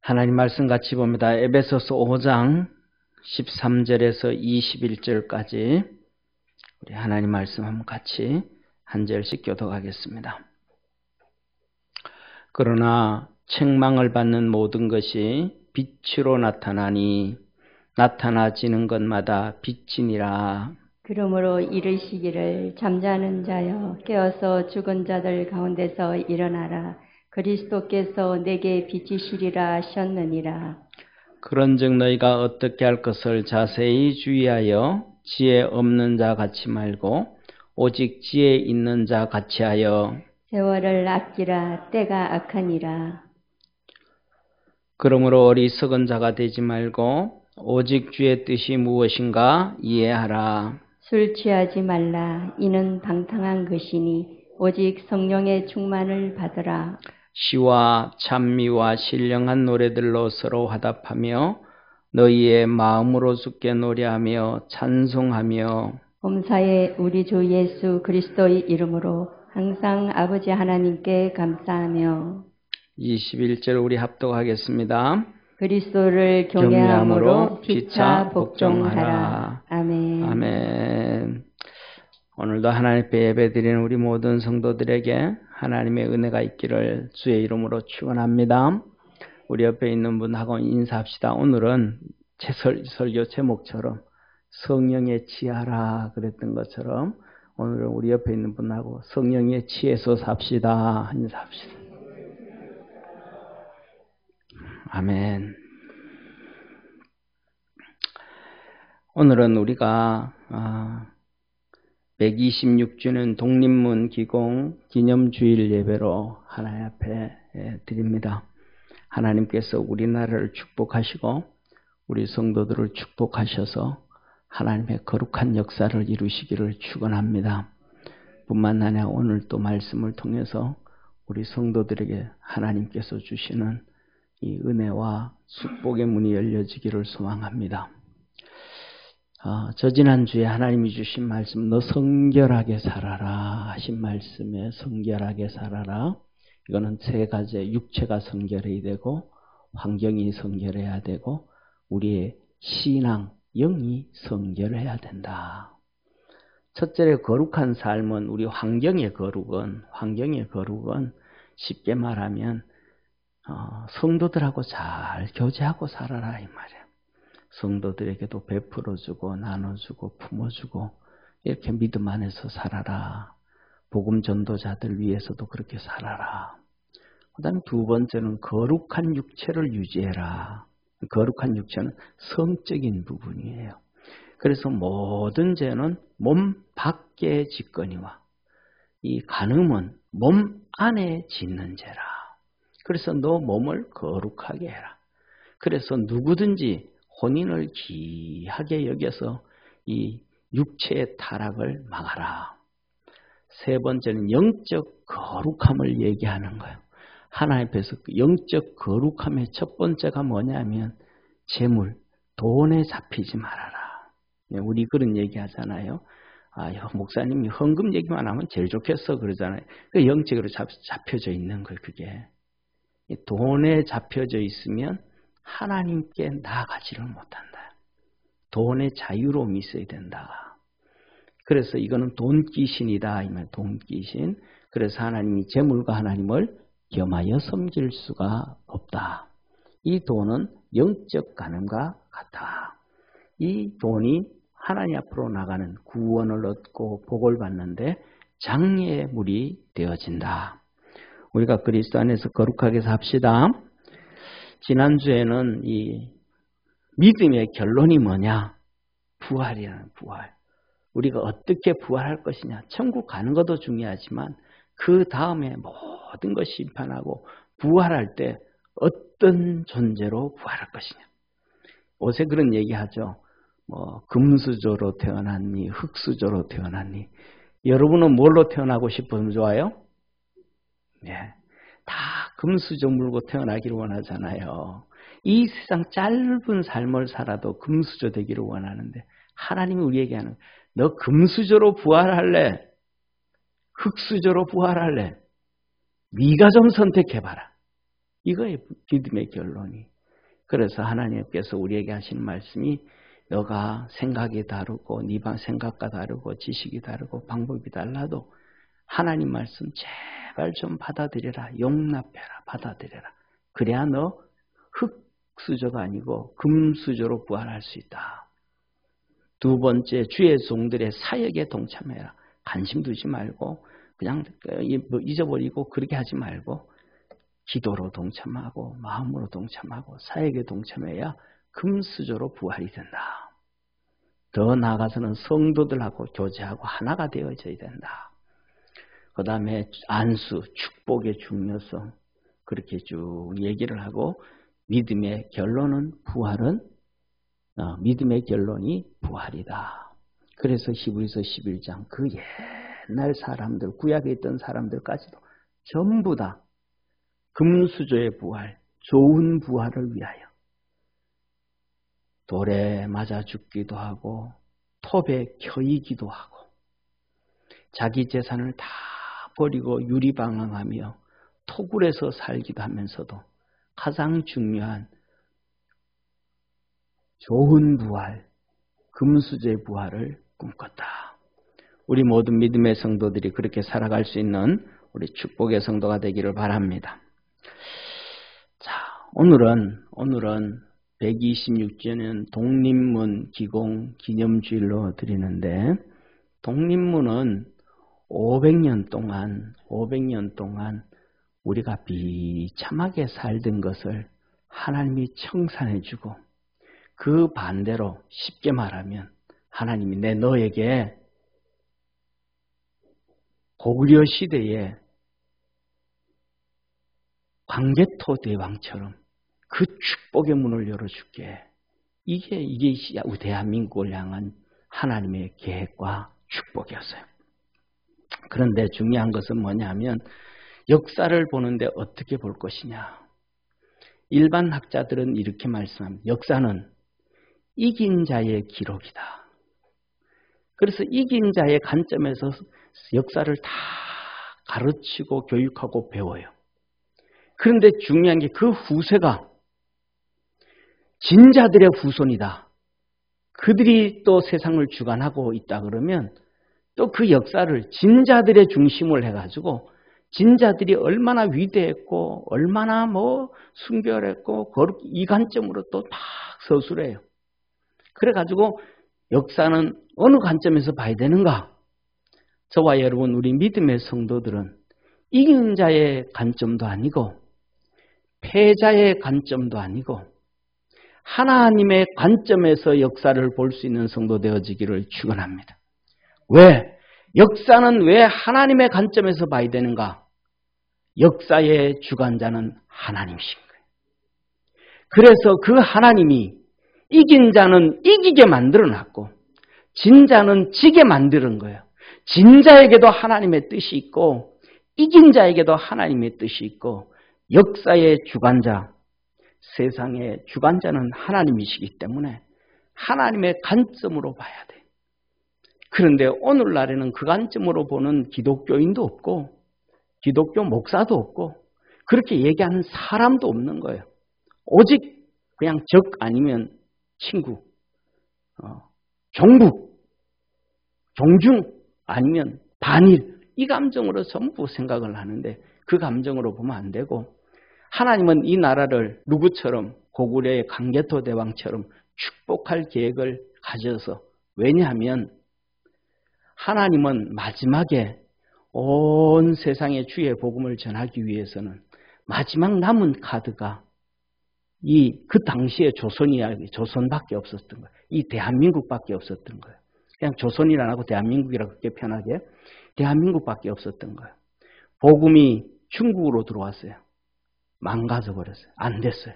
하나님 말씀 같이 봅니다. 에베소서 5장 13절에서 21절까지 우리 하나님 말씀 한번 같이 한 절씩 교독하겠습니다. 그러나 책망을 받는 모든 것이 빛으로 나타나니 나타나지는 것마다 빛이니라. 그러므로 이르시기를 잠자는 자여 깨어서 죽은 자들 가운데서 일어나라. 그리스도께서 내게 빛이시리라 하셨느니라. 그런즉 너희가 어떻게 할 것을 자세히 주의하여 지혜 없는 자 같이 말고 오직 지혜 있는 자 같이 하여 세월을 아끼라. 때가 악하니라. 그러므로 어리석은 자가 되지 말고 오직 주의 뜻이 무엇인가 이해하라. 술 취하지 말라. 이는 방탕한 것이니 오직 성령의 충만을 받으라. 시와 찬미와 신령한 노래들로 서로 화답하며 너희의 마음으로 주께 노래하며 찬송하며 범사에 우리 주 예수 그리스도의 이름으로 항상 아버지 하나님께 감사하며 21절 우리 합독하겠습니다. 그리스도를 경외함으로 피차 복종하라. 아멘. 아멘. 오늘도 하나님 앞에 예배드리는 우리 모든 성도들에게 하나님의 은혜가 있기를 주의 이름으로 축원합니다. 우리 옆에 있는 분하고 인사합시다. 오늘은 설교 제목처럼 성령의 지하라 그랬던 것처럼 오늘은 우리 옆에 있는 분하고 성령의 지혜서 삽시다. 인사합시다. 아멘. 오늘은 우리가 126주년 독립문 기공 기념주일 예배로 하나님 앞에 드립니다. 하나님께서 우리나라를 축복하시고 우리 성도들을 축복하셔서 하나님의 거룩한 역사를 이루시기를 축원합니다. 뿐만 아니라 오늘 또 말씀을 통해서 우리 성도들에게 하나님께서 주시는 이 은혜와 축복의 문이 열려지기를 소망합니다. 저 지난주에 하나님이 주신 말씀 너 성결하게 살아라 하신 말씀에 성결하게 살아라. 이거는 세 가지 육체가 성결해야 되고 환경이 성결해야 되고 우리의 신앙, 영이 성결해야 된다. 첫째로 거룩한 삶은 우리 환경의 거룩은 쉽게 말하면 성도들하고 잘 교제하고 살아라 이 말이에요. 성도들에게도 베풀어주고 나눠주고 품어주고 이렇게 믿음 안에서 살아라. 복음 전도자들 위해서도 그렇게 살아라. 그 다음에 두 번째는 거룩한 육체를 유지해라. 거룩한 육체는 성적인 부분이에요. 그래서 모든 죄는 몸 밖에 짓거니와 이 간음은 몸 안에 짓는 죄라. 그래서 너 몸을 거룩하게 해라. 그래서 누구든지 혼인을 귀하게 여겨서 이 육체의 타락을 막아라. 세 번째는 영적 거룩함을 얘기하는 거예요. 하나님 앞에서 영적 거룩함의 첫 번째가 뭐냐면 재물, 돈에 잡히지 말아라. 우리 그런 얘기 하잖아요. 목사님이 헌금 얘기만 하면 제일 좋겠어 그러잖아요. 그 영적으로 잡혀져 있는 거예요. 그게 돈에 잡혀져 있으면 하나님께 나아가지를 못한다. 돈의 자유로움이 있어야 된다. 그래서 이거는 돈귀신이다. 이 말 돈귀신. 그래서 하나님이 재물과 하나님을 겸하여 섬길 수가 없다. 이 돈은 영적 간음과 같아. 이 돈이 하나님 앞으로 나가는 구원을 얻고 복을 받는데 장애의 물이 되어진다. 우리가 그리스도 안에서 거룩하게 삽시다. 지난주에는 이 믿음의 결론이 뭐냐? 부활이라는 부활. 우리가 어떻게 부활할 것이냐? 천국 가는 것도 중요하지만 그 다음에 모든 것이 심판하고 부활할 때 어떤 존재로 부활할 것이냐? 요새 그런 얘기하죠. 금수저로 태어났니? 흙수저로 태어났니? 여러분은 뭘로 태어나고 싶으면 좋아요? 네. 다 금수저 물고 태어나기를 원하잖아요. 이 세상 짧은 삶을 살아도 금수저 되기를 원하는데 하나님이 우리에게 하는 너 금수저로 부활할래? 흙수저로 부활할래? 네가 좀 선택해봐라. 이거의 믿음의 결론이. 그래서 하나님께서 우리에게 하시는 말씀이 너가 생각이 다르고 네 생각과 다르고 지식이 다르고 방법이 달라도 하나님 말씀 제발 좀 받아들여라. 용납해라. 받아들여라. 그래야 너 흙수저가 아니고 금수저로 부활할 수 있다. 두 번째, 주의 종들의 사역에 동참해라. 관심 두지 말고 그냥 잊어버리고 그렇게 하지 말고 기도로 동참하고 마음으로 동참하고 사역에 동참해야 금수저로 부활이 된다. 더 나아가서는 성도들하고 교제하고 하나가 되어져야 된다. 그 다음에 안수, 축복의 중요성 그렇게 쭉 얘기를 하고 믿음의 결론은 부활은 믿음의 결론이 부활이다. 그래서 히브리서 11장 그 옛날 사람들 구약에 있던 사람들까지도 전부 다 금수저의 부활, 좋은 부활을 위하여 돌에 맞아 죽기도 하고 톱에 켜이기도 하고 자기 재산을 다 버리고 유리방황하며 토굴에서 살기도 하면서도 가장 중요한 좋은 부활, 금수저의 부활을 꿈꿨다. 우리 모든 믿음의 성도들이 그렇게 살아갈 수 있는 우리 축복의 성도가 되기를 바랍니다. 자, 오늘은 126주년 독립문 기공 기념주일로 드리는데 독립문은 500년 동안 우리가 비참하게 살던 것을 하나님이 청산해주고 그 반대로 쉽게 말하면 하나님이 너에게 고구려 시대에 광개토 대왕처럼 그 축복의 문을 열어줄게. 이게 대한민국을 향한 하나님의 계획과 축복이었어요. 그런데 중요한 것은 뭐냐면 역사를 보는데 어떻게 볼 것이냐. 일반 학자들은 이렇게 말씀합니다. 역사는 이긴 자의 기록이다. 그래서 이긴 자의 관점에서 역사를 다 가르치고 교육하고 배워요. 그런데 중요한 게 그 후세가 진자들의 후손이다. 그들이 또 세상을 주관하고 있다 그러면 또 그 역사를 진자들의 중심을 해가지고 진자들이 얼마나 위대했고 얼마나 순결했고 이 관점으로 또 막 서술해요. 그래가지고 역사는 어느 관점에서 봐야 되는가? 저와 여러분 우리 믿음의 성도들은 이긴 자의 관점도 아니고 패자의 관점도 아니고 하나님의 관점에서 역사를 볼 수 있는 성도 되어지기를 축원합니다. 왜? 역사는 왜 하나님의 관점에서 봐야 되는가? 역사의 주관자는 하나님이신 거예요. 그래서 그 하나님이 이긴 자는 이기게 만들어놨고 진 자는 지게 만드는 거예요. 진 자에게도 하나님의 뜻이 있고 이긴 자에게도 하나님의 뜻이 있고 역사의 주관자, 세상의 주관자는 하나님이시기 때문에 하나님의 관점으로 봐야 돼. 그런데 오늘날에는 그 관점으로 보는 기독교인도 없고 기독교 목사도 없고 그렇게 얘기하는 사람도 없는 거예요. 오직 그냥 적 아니면 친구, 종북, 종중 아니면 반일 이 감정으로 전부 생각을 하는데 그 감정으로 보면 안 되고 하나님은 이 나라를 누구처럼 고구려의 광개토 대왕처럼 축복할 계획을 가져서 왜냐하면 하나님은 마지막에 온 세상에 주의 복음을 전하기 위해서는 마지막 남은 카드가 그 당시에 조선밖에 없었던 거예요. 이 대한민국밖에 없었던 거예요. 그냥 조선이라 안 하고 대한민국이라고 그렇게 편하게 대한민국밖에 없었던 거예요. 복음이 중국으로 들어왔어요. 망가져 버렸어요. 안 됐어요.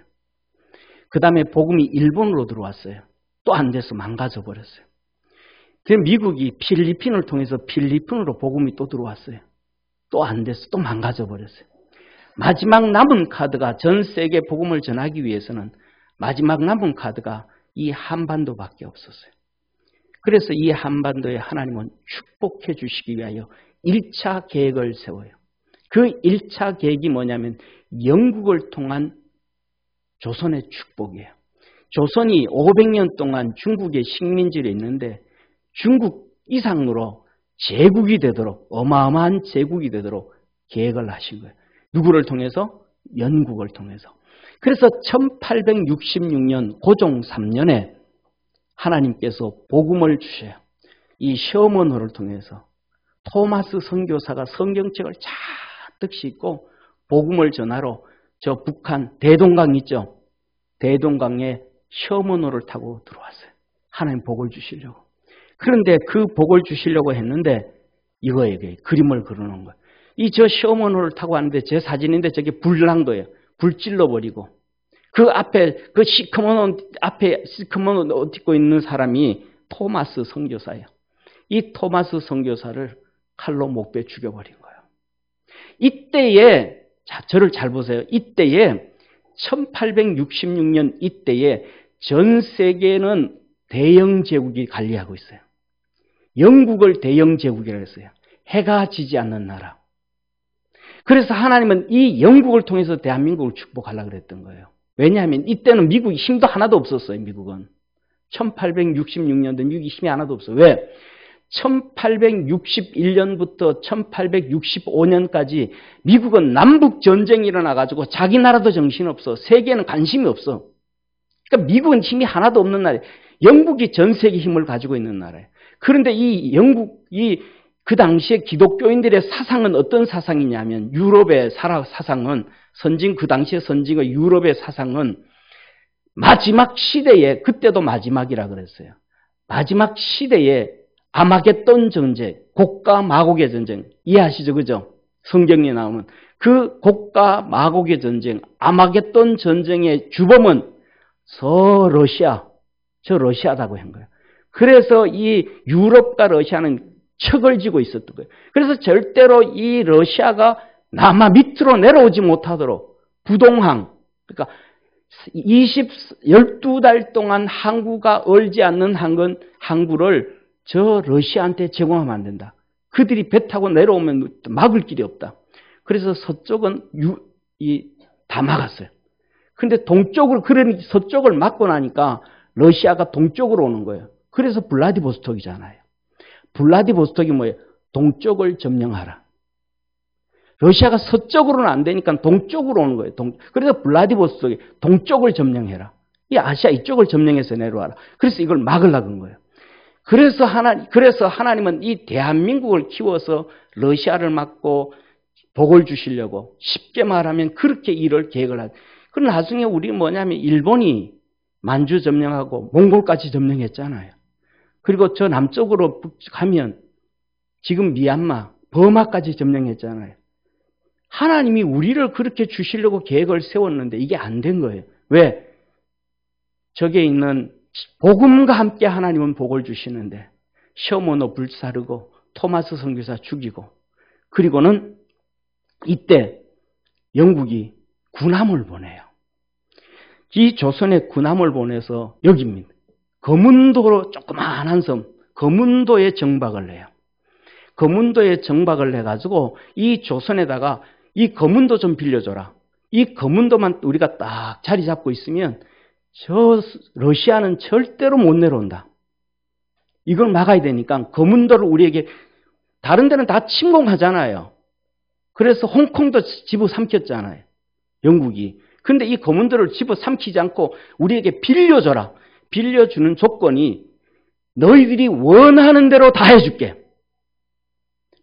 그 다음에 복음이 일본으로 들어왔어요. 또 안 돼서 망가져 버렸어요. 그래서 미국이 필리핀을 통해서 필리핀으로 복음이 또 들어왔어요. 또 안 돼서 또 망가져 버렸어요. 마지막 남은 카드가 전 세계 복음을 전하기 위해서는 마지막 남은 카드가 이 한반도밖에 없었어요. 그래서 이 한반도에 하나님은 축복해 주시기 위하여 1차 계획을 세워요. 그 1차 계획이 뭐냐면 영국을 통한 조선의 축복이에요. 조선이 500년 동안 중국의 식민지로 있는데 중국 이상으로 제국이 되도록, 어마어마한 제국이 되도록 계획을 하신 거예요. 누구를 통해서? 연국을 통해서. 그래서 1866년 고종 3년에 하나님께서 복음을 주셔요. 이 셔먼호를 통해서 토마스 선교사가 성경책을 잔뜩 싣고 복음을 전하러 저 북한 대동강 있죠? 대동강에 셔먼호를 타고 들어왔어요. 하나님 복을 주시려고. 그런데 그 복을 주시려고 했는데 이거에게 그림을 그려놓은 거예요. 이 저 셔먼호를 타고 왔는데 제 사진인데 저게 불랑도예요. 불 찔러버리고 그 앞에 그 시커먼 옷 입고 있는 사람이 토마스 선교사예요. 이 토마스 선교사를 칼로 목베 죽여버린 거예요. 이때에 자, 저를 잘 보세요. 이때에 1866년 이때에 전 세계는 대영 제국이 관리하고 있어요. 영국을 대영 제국이라고 했어요. 해가 지지 않는 나라. 그래서 하나님은 이 영국을 통해서 대한민국을 축복하려고 그랬던 거예요. 왜냐하면 이때는 미국이 힘도 하나도 없었어요. 미국은 1866년도 미국이 힘이 하나도 없어요. 왜? 1861년부터 1865년까지 미국은 남북 전쟁이 일어나가지고 자기 나라도 정신없어. 세계에는 관심이 없어. 그러니까 미국은 힘이 하나도 없는 나라예요. 영국이 전 세계 힘을 가지고 있는 나라예요. 그런데 이 영국이 그 당시에 기독교인들의 사상은 어떤 사상이냐면 유럽의 사상은 그 당시에 선진의 유럽의 사상은 마지막 시대에 그때도 마지막이라 그랬어요. 마지막 시대에 아마겟돈 전쟁, 곡과 마곡의 전쟁 이해하시죠? 그죠? 성경에 나오는 그 곡과 마곡의 전쟁, 아마겟돈 전쟁의 주범은 저 러시아다고 한 거예요. 그래서 이 유럽과 러시아는 척을 지고 있었던 거예요. 그래서 절대로 이 러시아가 남아 밑으로 내려오지 못하도록 부동항, 그러니까 12달 동안 항구가 얼지 않는 항구를 저 러시아한테 제공하면 안 된다. 그들이 배 타고 내려오면 막을 길이 없다. 그래서 서쪽은 다 막았어요. 근데 동쪽으로, 그런 서쪽을 막고 나니까 러시아가 동쪽으로 오는 거예요. 그래서 블라디보스톡이잖아요. 블라디보스톡이 뭐예요? 동쪽을 점령하라. 러시아가 서쪽으로는 안 되니까 동쪽으로 오는 거예요. 그래서 블라디보스톡이 동쪽을 점령해라. 이 아시아 이쪽을 점령해서 내려와라. 그래서 이걸 막으려고 한 거예요. 그래서 하나님은 이 대한민국을 키워서 러시아를 막고 복을 주시려고 쉽게 말하면 그렇게 일을 계획을 하죠. 그럼 나중에 우리 뭐냐면 일본이 만주 점령하고 몽골까지 점령했잖아요. 그리고 저 남쪽으로 가면 지금 미얀마, 버마까지 점령했잖아요. 하나님이 우리를 그렇게 주시려고 계획을 세웠는데 이게 안 된 거예요. 왜? 저기에 있는 복음과 함께 하나님은 복을 주시는데 셔먼호 불사르고 토마스 선교사 죽이고 그리고는 이때 영국이 군함을 보내요. 이 조선에 군함을 보내서 여기입니다. 거문도로 조그마한 섬 거문도에 정박을 해요. 거문도에 정박을 해가지고 이 조선에다가 이 거문도 좀 빌려줘라. 이 거문도만 우리가 딱 자리 잡고 있으면 저 러시아는 절대로 못 내려온다. 이걸 막아야 되니까 거문도를 우리에게 다른 데는 다 침공하잖아요. 그래서 홍콩도 집어삼켰잖아요. 영국이. 근데 이 거문도를 집어삼키지 않고 우리에게 빌려줘라. 빌려주는 조건이 너희들이 원하는 대로 다 해줄게.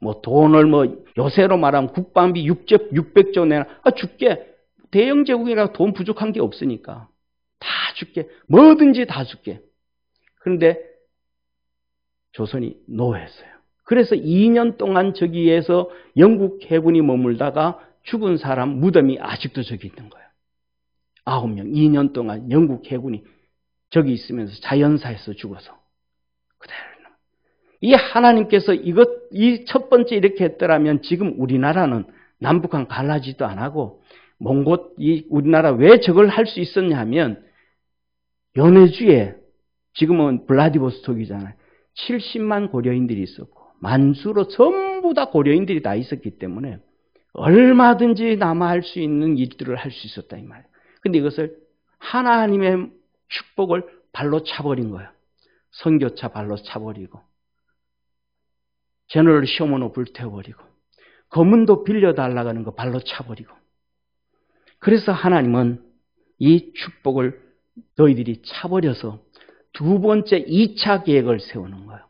뭐 돈을 요새로 말하면 국방비 600조 내라. 줄게. 대영 제국이라 돈 부족한 게 없으니까. 다 줄게. 뭐든지 다 줄게. 그런데 조선이 노했어요. 그래서 2년 동안 저기에서 영국 해군이 머물다가 죽은 사람 무덤이 아직도 저기 있는 거예요. 9명. 2년 동안 영국 해군이 저기 있으면서 자연사에서 죽어서. 그대로. 이 하나님께서 이 첫 번째 이렇게 했더라면 지금 우리나라는 남북한 갈라지도 안 하고 우리나라 왜 저걸 할 수 있었냐 하면 연해주에 지금은 블라디보스톡이잖아요. 70만 고려인들이 있었고 만주로 전부 다 고려인들이 다 있었기 때문에 얼마든지 남아 할 수 있는 일들을 할 수 있었다 이 말이에요. 근데 이것을 하나님의 축복을 발로 차버린 거예요. 선교차 발로 차버리고 제너럴 쇼먼호 불태워버리고 검은도 빌려달라고 하는 거 발로 차버리고 그래서 하나님은 이 축복을 너희들이 차버려서 두 번째 2차 계획을 세우는 거예요.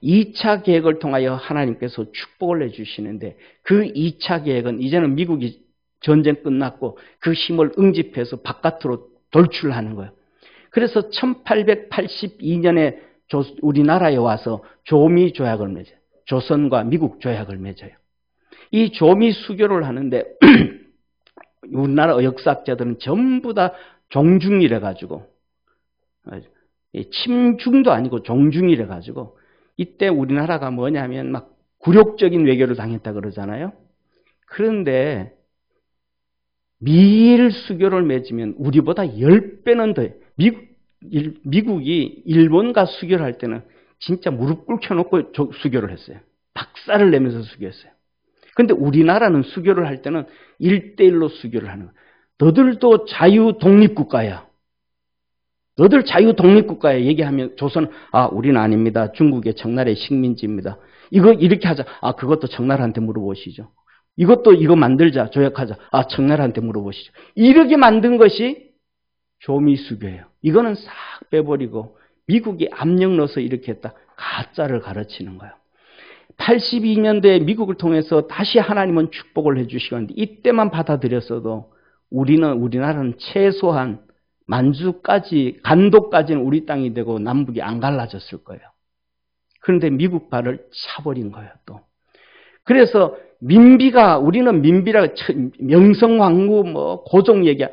2차 계획을 통하여 하나님께서 축복을 내주시는데 그 2차 계획은 이제는 미국이 전쟁 끝났고 그 힘을 응집해서 바깥으로 돌출하는 거예요. 그래서 1882년에 우리나라에 와서 조미 조약을 맺어요. 조선과 미국 조약을 맺어요. 이 조미 수교를 하는데 우리나라 역사학자들은 전부 다 종중이래 가지고 침중도 아니고 종중이래 가지고 이때 우리나라가 뭐냐면 막 굴욕적인 외교를 당했다 그러잖아요. 그런데 미일 수교를 맺으면 우리보다 10배는 더 미국이 일본과 수교를 할 때는 진짜 무릎 꿇혀놓고 수교를 했어요. 박살을 내면서 수교했어요. 그런데 우리나라는 수교를 할 때는 1대1로 수교를 하는 거예요. 너들도 자유 독립국가야. 너들 자유 독립국가야 얘기하면 조선 우리는 아닙니다. 중국의 청나라의 식민지입니다. 이거 이렇게 하자. 그것도 청나라한테 물어보시죠. 이거 만들자. 조약하자. 청나라한테 물어보시죠. 이렇게 만든 것이 조미수교예요. 이거는 싹 빼버리고 미국이 압력 넣어서 이렇게 했다. 가짜를 가르치는 거예요. 82년도에 미국을 통해서 다시 하나님은 축복을 해주시는데 이때만 받아들였어도 우리나라는 최소한 만주까지 간도까지는 우리 땅이 되고 남북이 안 갈라졌을 거예요. 그런데 미국 발을 차버린 거예요. 또 그래서 우리는 민비라 명성황후 고종 얘기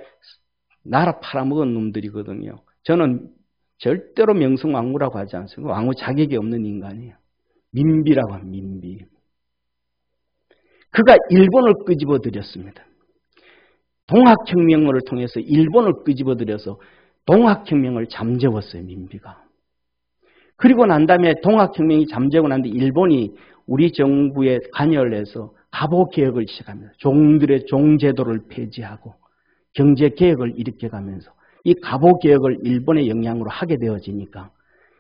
나라 팔아먹은 놈들이거든요. 저는 절대로 명성황후라고 하지 않습니다. 왕후 자격이 없는 인간이에요. 민비라고 합니다. 민비. 그가 일본을 끄집어들였습니다. 동학혁명을 통해서 일본을 끄집어들여서 동학혁명을 잠재웠어요. 민비가. 그리고 난 다음에 동학혁명이 잠재고 난 뒤 일본이 우리 정부에 관여를 해서 갑오개혁을 시작합니다. 종들의 종제도를 폐지하고 경제개혁을 일으켜가면서 이 갑오개혁을 일본의 영향으로 하게 되어지니까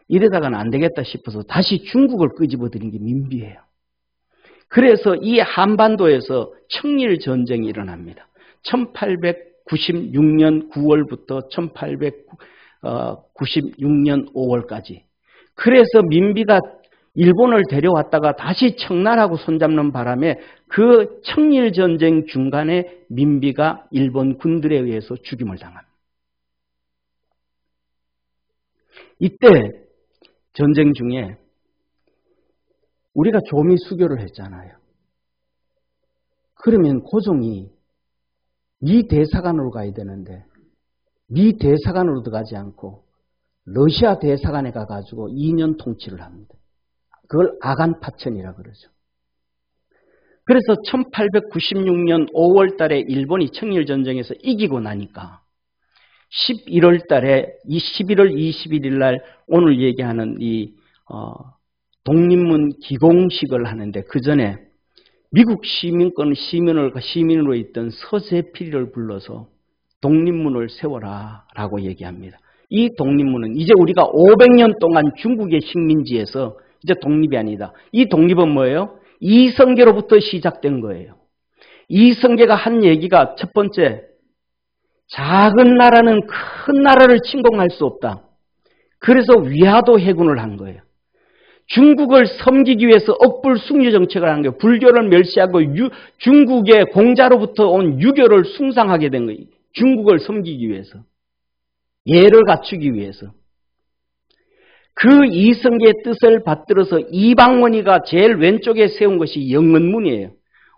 이러다가는 안 되겠다 싶어서 다시 중국을 끄집어들인 게 민비예요. 그래서 이 한반도에서 청일전쟁이 일어납니다. 1896년 9월부터 1896년 5월까지. 그래서 민비가 일본을 데려왔다가 다시 청나라하고 손잡는 바람에 그 청일전쟁 중간에 민비가 일본 군들에 의해서 죽임을 당합니다. 이때 전쟁 중에 우리가 조미 수교를 했잖아요. 그러면 고종이 미 대사관으로 가야 되는데 미 대사관으로도 가지 않고 러시아 대사관에 가가지고 2년 통치를 합니다. 그걸 아간파천이라 그러죠. 그래서 1896년 5월 달에 일본이 청일전쟁에서 이기고 나니까 11월 달에 11월 21일 날 오늘 얘기하는 이 독립문 기공식을 하는데 그 전에 미국 시민으로 있던 서재필을 불러서 독립문을 세워라 라고 얘기합니다. 이 독립문은 이제 우리가 500년 동안 중국의 식민지에서 이제 독립이 아니다. 이 독립은 뭐예요? 이성계로부터 시작된 거예요. 이성계가 한 얘기가 첫 번째, 작은 나라는 큰 나라를 침공할 수 없다. 그래서 위화도 해군을 한 거예요. 중국을 섬기기 위해서 억불 숭유 정책을 한 거예요. 불교를 멸시하고 중국의 공자로부터 온 유교를 숭상하게 된 거예요. 중국을 섬기기 위해서. 예를 갖추기 위해서. 그 이성계의 뜻을 받들어서 이방원이가 제일 왼쪽에 세운 것이 영은문이에요.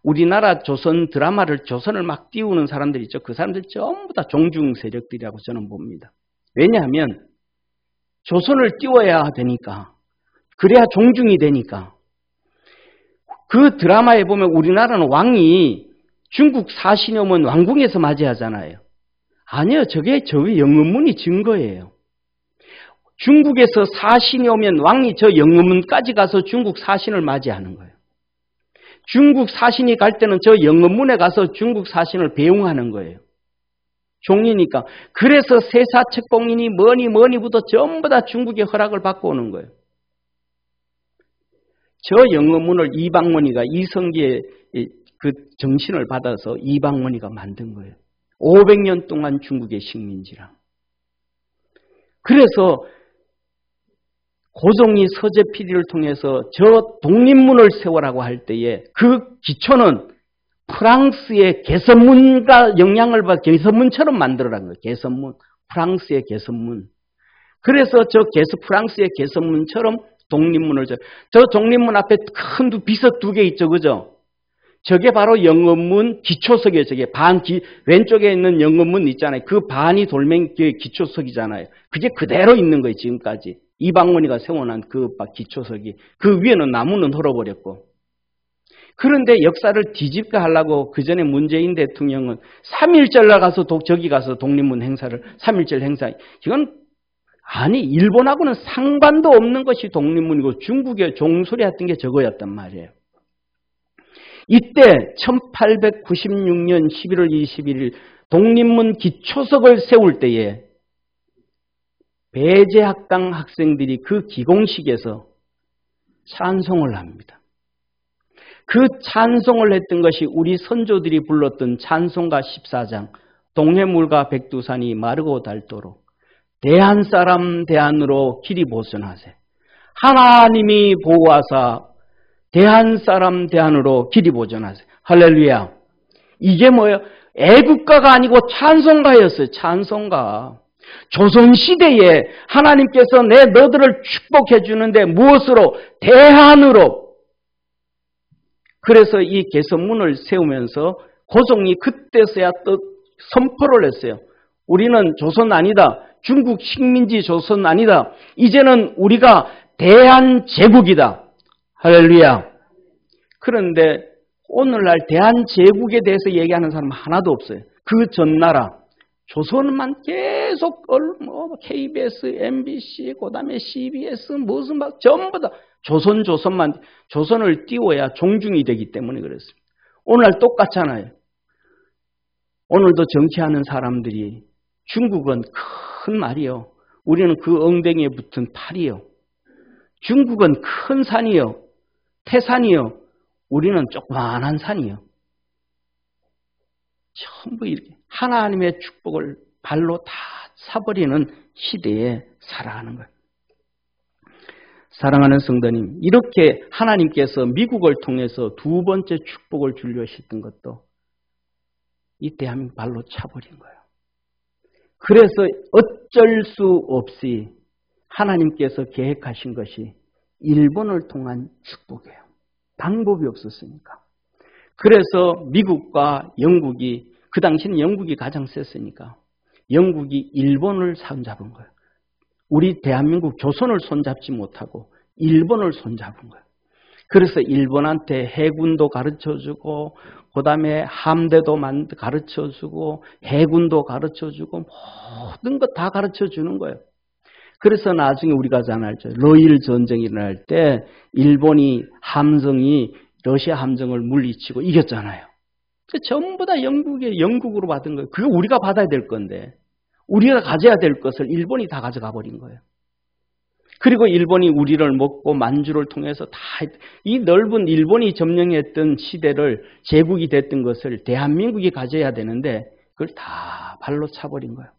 우리나라 조선 드라마를 조선을 막 띄우는 사람들 있죠. 그 사람들 전부 다 종중 세력들이라고 저는 봅니다. 왜냐하면 조선을 띄워야 되니까. 그래야 종중이 되니까. 그 드라마에 보면 우리나라는 왕이 중국 사신이 오면 왕궁에서 맞이하잖아요. 아니요. 저게 영은문이 증거예요. 중국에서 사신이 오면 왕이 저 영은문까지 가서 중국 사신을 맞이하는 거예요. 중국 사신이 갈 때는 저 영은문에 가서 중국 사신을 배웅하는 거예요. 종이니까. 그래서 세사책공인이 뭐니부터 전부 다 중국의 허락을 받고 오는 거예요. 저 영어문을 이방원이가 이성계의 그 정신을 받아서 이방원이가 만든 거예요. 500년 동안 중국의 식민지랑. 그래서 고종이 서재필이를 통해서 저 독립문을 세우라고 할 때에 그 기초는 프랑스의 개선문과 영향을 받아 개선문처럼 만들어라는 거예요. 개선문, 프랑스의 개선문. 그래서 프랑스의 개선문처럼 독립문을 저 독립문 앞에 큰 비석 2개 있죠, 그죠? 저게 바로 영어문 기초석이에요. 저게 왼쪽에 있는 영어문 있잖아요. 그 반이 돌멩이 기초석이잖아요. 그게 그대로 있는 거예요, 지금까지. 이방원이가 세워놓은 그 기초석이. 그 위에는 나무는 헐어버렸고. 그런데 역사를 뒤집게 하려고 그 전에 문재인 대통령은 3.1절 나가서 저기 가서 독립문 행사를 3.1절 행사. 이건 아니 일본하고는 상관도 없는 것이 독립문이고 중국의 종소리 했던 게 저거였단 말이에요. 이때 1896년 11월 21일 독립문 기초석을 세울 때에 배제학당 학생들이 그 기공식에서 찬송을 합니다. 그 찬송을 했던 것이 우리 선조들이 불렀던 찬송가 14장 동해물과 백두산이 마르고 닳도록 대한사람 대한으로 길이 보선하세. 하나님이 보호하사 대한사람 대한으로 길이 보전하세. 할렐루야. 이게 뭐예요? 애국가가 아니고 찬송가였어요. 찬송가. 조선시대에 하나님께서 너들을 축복해 주는데 무엇으로? 대한으로. 그래서 이 개선문을 세우면서 고종이 그때서야 또 선포를 했어요. 우리는 조선 아니다. 중국 식민지 조선 아니다. 이제는 우리가 대한제국이다. 할렐루야. 그런데 오늘날 대한제국에 대해서 얘기하는 사람 하나도 없어요. 그 전나라 조선만 계속 KBS, MBC, 그다음에 CBS 무슨 전부 다 조선을 띄워야 종중이 되기 때문에 그랬습니다. 오늘날 똑같잖아요. 오늘도 정치하는 사람들이 중국은 큰 말이요. 우리는 그 엉덩이에 붙은 팔이요. 중국은 큰 산이요. 태산이요. 우리는 조그만한 산이요. 전부 이렇게 하나님의 축복을 발로 다 차버리는 시대에 살아가는 거예요. 사랑하는 성도님, 이렇게 하나님께서 미국을 통해서 2번째 축복을 주려 하셨던 것도 이 대한민국 발로 차버린 거예요. 그래서 어쩔 수 없이 하나님께서 계획하신 것이 일본을 통한 축복이에요. 방법이 없었으니까. 그래서 미국과 영국이, 그 당시는 영국이 가장 셌으니까 영국이 일본을 손잡은 거예요. 우리 대한민국 조선을 손잡지 못하고 일본을 손잡은 거예요. 그래서 일본한테 해군도 가르쳐주고 그 다음에 함대도 가르쳐주고 해군도 가르쳐주고 모든 것 다 가르쳐주는 거예요. 그래서 나중에 우리가 잘 알죠. 러일 전쟁이 일어날 때 일본이 함정이 러시아 함정을 물리치고 이겼잖아요. 전부 다 영국으로 받은 거예요. 그거 우리가 받아야 될 건데 우리가 가져야 될 것을 일본이 다 가져가 버린 거예요. 그리고 일본이 우리를 먹고 만주를 통해서 다 이 넓은 일본이 점령했던 시대를 제국이 됐던 것을 대한민국이 가져야 되는데 그걸 다 발로 차버린 거예요.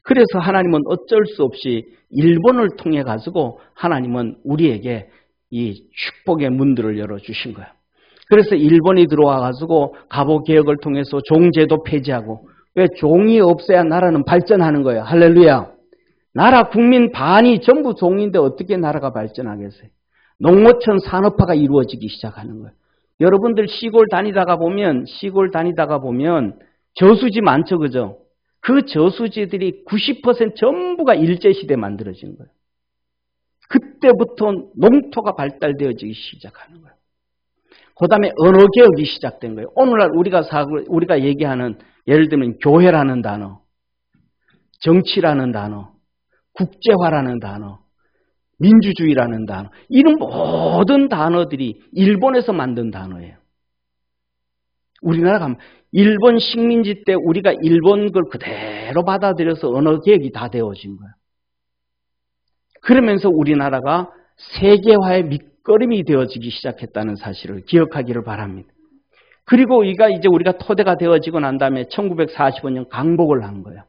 그래서 하나님은 어쩔 수 없이 일본을 통해 가지고 하나님은 우리에게 이 축복의 문들을 열어주신 거예요. 그래서 일본이 들어와 가지고 갑오개혁을 통해서 종제도 폐지하고, 왜 종이 없어야 나라는 발전하는 거예요. 할렐루야. 나라 국민 반이 전부 종인데 어떻게 나라가 발전하겠어요? 농어촌 산업화가 이루어지기 시작하는 거예요. 여러분들 시골 다니다가 보면 저수지 많죠, 그죠? 그 저수지들이 90% 전부가 일제시대에 만들어진 거예요. 그때부터 농토가 발달되어지기 시작하는 거예요. 그 다음에 언어개혁이 시작된 거예요. 오늘날 우리가 얘기하는, 예를 들면 교회라는 단어, 정치라는 단어, 국제화라는 단어, 민주주의라는 단어, 이런 모든 단어들이 일본에서 만든 단어예요. 우리나라가 일본 식민지 때 우리가 일본 걸 그대로 받아들여서 언어 계획이 다 되어진 거예요. 그러면서 우리나라가 세계화의 밑거름이 되어지기 시작했다는 사실을 기억하기를 바랍니다. 그리고 이제 우리가 토대가 되어지고 난 다음에 1945년 강복을 한 거예요.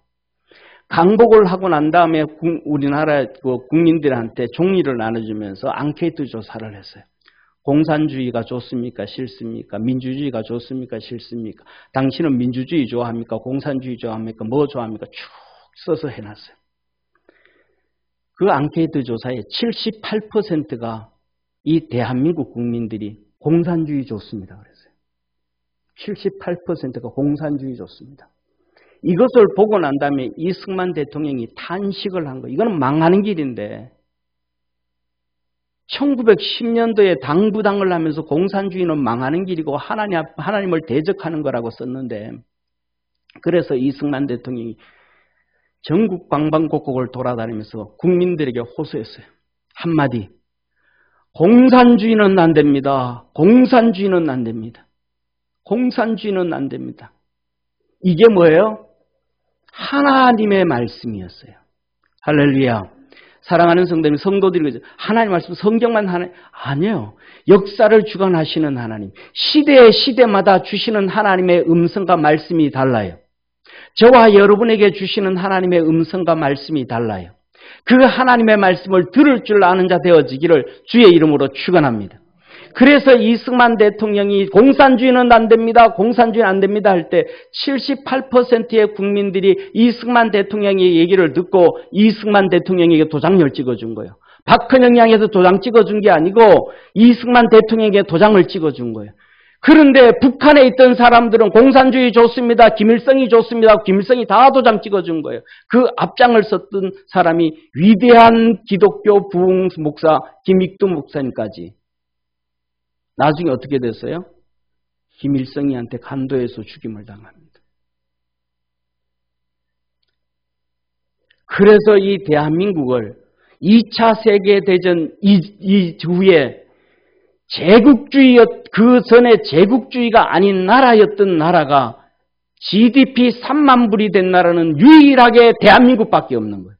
강복을 하고 난 다음에 우리나라 국민들한테 종이를 나눠주면서 앙케이트 조사를 했어요. 공산주의가 좋습니까? 싫습니까? 민주주의가 좋습니까? 싫습니까? 당신은 민주주의 좋아합니까? 공산주의 좋아합니까? 뭐 좋아합니까? 쭉 써서 해놨어요. 그 앙케이트 조사에 78%가 이 대한민국 국민들이 공산주의 좋습니다. 그랬어요. 78%가 공산주의 좋습니다. 이것을 보고 난 다음에 이승만 대통령이 탄식을 한 거예요. 이거는 망하는 길인데 1910년도에 당부당을 하면서 공산주의는 망하는 길이고 하나님을 대적하는 거라고 썼는데, 그래서 이승만 대통령이 전국 방방곡곡을 돌아다니면서 국민들에게 호소했어요. 한마디, 공산주의는 안 됩니다. 공산주의는 안 됩니다. 공산주의는 안 됩니다. 이게 뭐예요? 하나님의 말씀이었어요. 할렐루야. 사랑하는 성도님, 성도들이 하나님 말씀, 성경만 하나님 아니에요. 역사를 주관하시는 하나님, 시대마다 주시는 하나님의 음성과 말씀이 달라요. 저와 여러분에게 주시는 하나님의 음성과 말씀이 달라요. 그 하나님의 말씀을 들을 줄 아는 자 되어지기를 주의 이름으로 축원합니다. 그래서 이승만 대통령이 공산주의는 안 됩니다. 공산주의는 안 됩니다 할 때 78%의 국민들이 이승만 대통령의 얘기를 듣고 이승만 대통령에게 도장을 찍어준 거예요. 박헌영이 향해서 도장 찍어준 게 아니고 이승만 대통령에게 도장을 찍어준 거예요. 그런데 북한에 있던 사람들은 공산주의 좋습니다. 김일성이 좋습니다. 김일성이 다 도장 찍어준 거예요. 그 앞장을 섰던 사람이 위대한 기독교 부흥 목사 김익두 목사님까지. 나중에 어떻게 됐어요? 김일성이한테 간도해서 죽임을 당합니다. 그래서 이 대한민국을 2차 세계대전 이후에 그 전에 제국주의가 아닌 나라였던 나라가 GDP 3만 불이 된 나라는 유일하게 대한민국밖에 없는 거예요.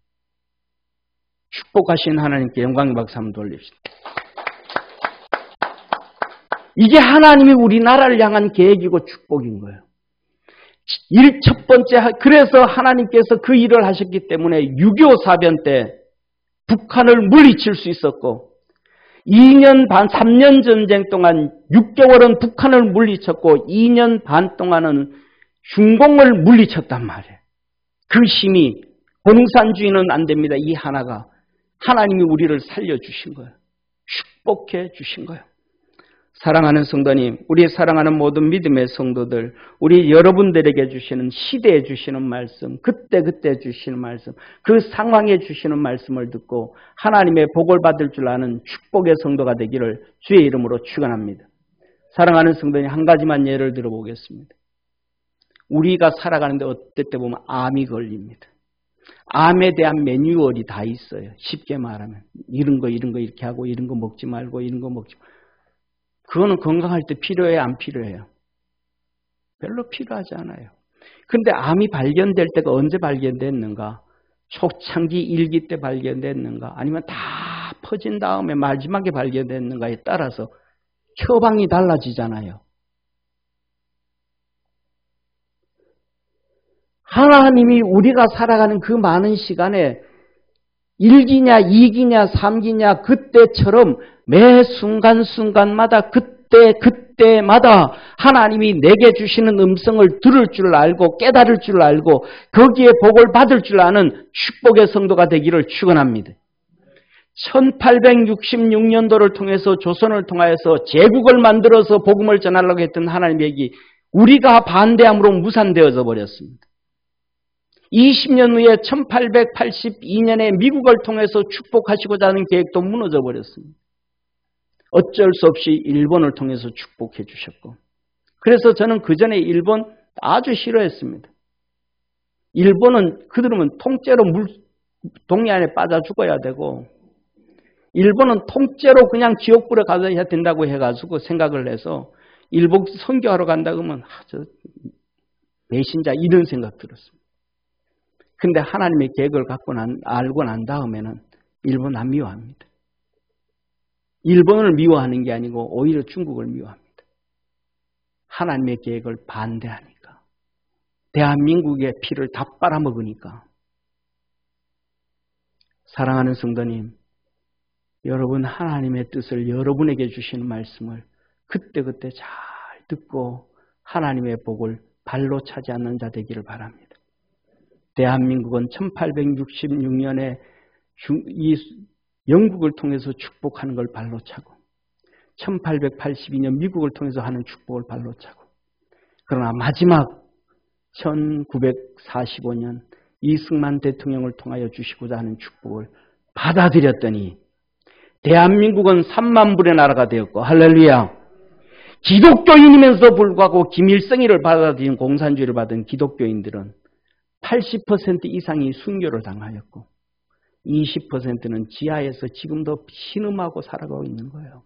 축복하신 하나님께 영광의 박수 한번 돌립시다. 이게 하나님이 우리나라를 향한 계획이고 축복인 거예요. 첫 번째, 그래서 하나님께서 그 일을 하셨기 때문에 6.25 사변 때 북한을 물리칠 수 있었고 2년 반, 3년 전쟁 동안 6개월은 북한을 물리쳤고 2년 반 동안은 중공을 물리쳤단 말이에요. 그 힘이 공산주의는 안 됩니다. 이 하나가 하나님이 우리를 살려주신 거예요. 축복해 주신 거예요. 사랑하는 성도님, 우리 사랑하는 모든 믿음의 성도들, 우리 여러분들에게 주시는, 시대에 주시는 말씀, 그때 주시는 말씀, 그 상황에 주시는 말씀을 듣고 하나님의 복을 받을 줄 아는 축복의 성도가 되기를 주의 이름으로 축원합니다. 사랑하는 성도님, 한 가지만 예를 들어보겠습니다. 우리가 살아가는데 어떨 때 보면 암이 걸립니다. 암에 대한 매뉴얼이 다 있어요. 쉽게 말하면 이런 거 이렇게 하고 이런 거 먹지 말고 이런 거 먹지 말고. 그거는 건강할 때 필요해요? 안 필요해요? 별로 필요하지 않아요. 그런데 암이 발견될 때가 언제 발견됐는가? 초창기 1기 때 발견됐는가? 아니면 다 퍼진 다음에 마지막에 발견됐는가에 따라서 처방이 달라지잖아요. 하나님이 우리가 살아가는 그 많은 시간에 1기냐 2기냐 3기냐 그때처럼 매 순간순간마다 그때마다 하나님이 내게 주시는 음성을 들을 줄 알고 깨달을 줄 알고 거기에 복을 받을 줄 아는 축복의 성도가 되기를 축원합니다. 1866년도를 통해서 조선을 통하여서 제국을 만들어서 복음을 전하려고 했던 하나님의 얘기 우리가 반대함으로 무산되어져 버렸습니다. 20년 후에 1882년에 미국을 통해서 축복하시고자 하는 계획도 무너져 버렸습니다. 어쩔 수 없이 일본을 통해서 축복해 주셨고, 그래서 저는 그 전에 일본 아주 싫어했습니다. 일본은 그들은 통째로 동해 안에 빠져 죽어야 되고, 일본은 통째로 그냥 지옥불에 가야 된다고 해가지고 생각을 해서 일본 선교하러 간다 그러면 배신자 이런 생각 들었습니다. 근데 하나님의 계획을 알고 난 다음에는 일본 안 미워합니다. 일본을 미워하는 게 아니고 오히려 중국을 미워합니다. 하나님의 계획을 반대하니까. 대한민국의 피를 다 빨아먹으니까. 사랑하는 성도님, 여러분 하나님의 뜻을 여러분에게 주시는 말씀을 그때그때 잘 듣고 하나님의 복을 발로 차지 않는 자 되기를 바랍니다. 대한민국은 1866년에 영국을 통해서 축복하는 걸 발로 차고 1882년 미국을 통해서 하는 축복을 발로 차고 그러나 마지막 1945년 이승만 대통령을 통하여 주시고자 하는 축복을 받아들였더니 대한민국은 3만 불의 나라가 되었고 할렐루야. 기독교인이면서 불구하고 김일성이를 받아들인 공산주의를 받은 기독교인들은 80% 이상이 순교를 당하였고 20%는 지하에서 지금도 신음하고 살아가고 있는 거예요.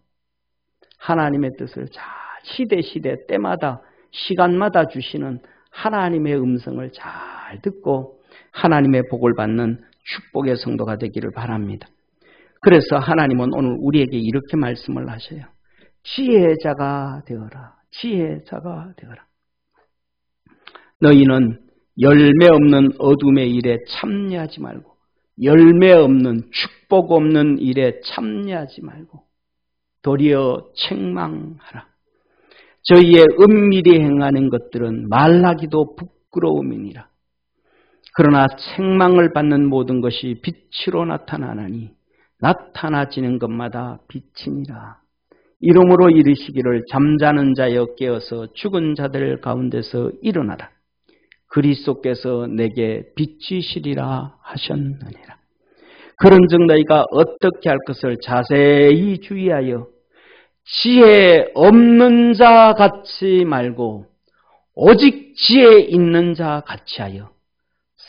하나님의 뜻을 잘 시대 때마다 시간마다 주시는 하나님의 음성을 잘 듣고 하나님의 복을 받는 축복의 성도가 되기를 바랍니다. 그래서 하나님은 오늘 우리에게 이렇게 말씀을 하셔요. 지혜자가 되어라. 지혜자가 되어라. 너희는 열매 없는 어둠의 일에 참여하지 말고 열매 없는 축복 없는 일에 참여하지 말고 도리어 책망하라. 저희의 은밀히 행하는 것들은 말하기도 부끄러움이니라. 그러나 책망을 받는 모든 것이 빛으로 나타나나니 나타나지는 것마다 빛이니라. 이러므로 이르시기를 잠자는 자여 깨어서 죽은 자들 가운데서 일어나라. 그리스도께서 내게 빛이시리라 하셨느니라. 그런즉 너희가 어떻게 할 것을 자세히 주의하여 지혜 없는 자 같이 말고 오직 지혜 있는 자 같이 하여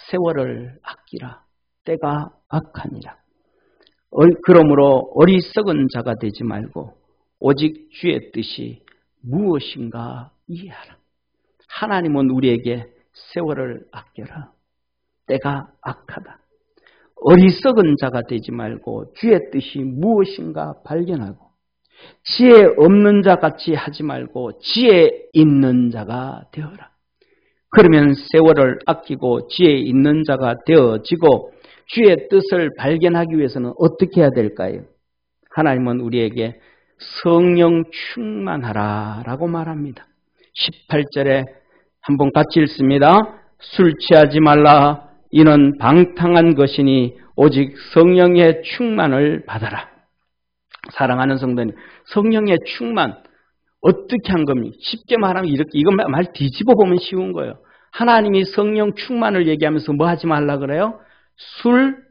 세월을 아끼라. 때가 악하니라. 그러므로 어리석은 자가 되지 말고 오직 주의 뜻이 무엇인가 이해하라. 하나님은 우리에게 세월을 아껴라. 때가 악하다. 어리석은 자가 되지 말고 주의 뜻이 무엇인가 발견하고 지혜 없는 자 같이 하지 말고 지혜 있는 자가 되어라. 그러면 세월을 아끼고 지혜 있는 자가 되어지고 주의 뜻을 발견하기 위해서는 어떻게 해야 될까요? 하나님은 우리에게 성령 충만하라 라고 말합니다. 18절에 한번 같이 읽습니다. 술 취하지 말라. 이는 방탕한 것이니 오직 성령의 충만을 받아라. 사랑하는 성도님, 성령의 충만 어떻게 한 겁니까? 쉽게 말하면 이렇게, 이건 말 뒤집어 보면 쉬운 거예요. 하나님이 성령 충만을 얘기하면서 뭐 하지 말라 그래요? 술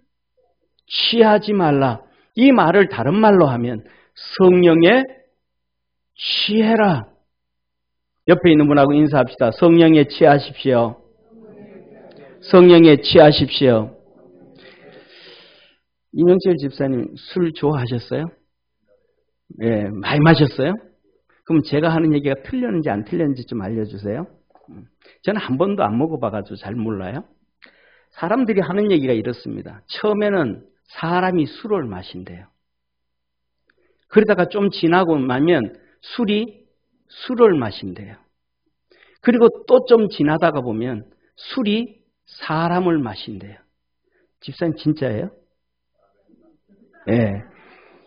취하지 말라. 이 말을 다른 말로 하면 성령에 취해라. 옆에 있는 분하고 인사합시다. 성령에 취하십시오. 성령에 취하십시오. 이명철 집사님 술 좋아하셨어요? 네, 많이 마셨어요? 그럼 제가 하는 얘기가 틀렸는지 안 틀렸는지 좀 알려주세요. 저는 한 번도 안 먹어봐가지고 잘 몰라요. 사람들이 하는 얘기가 이렇습니다. 처음에는 사람이 술을 마신대요. 그러다가 좀 지나고 나면 술을 마신대요. 그리고 또 좀 지나다가 보면 술이 사람을 마신대요. 집사님 진짜예요? 네.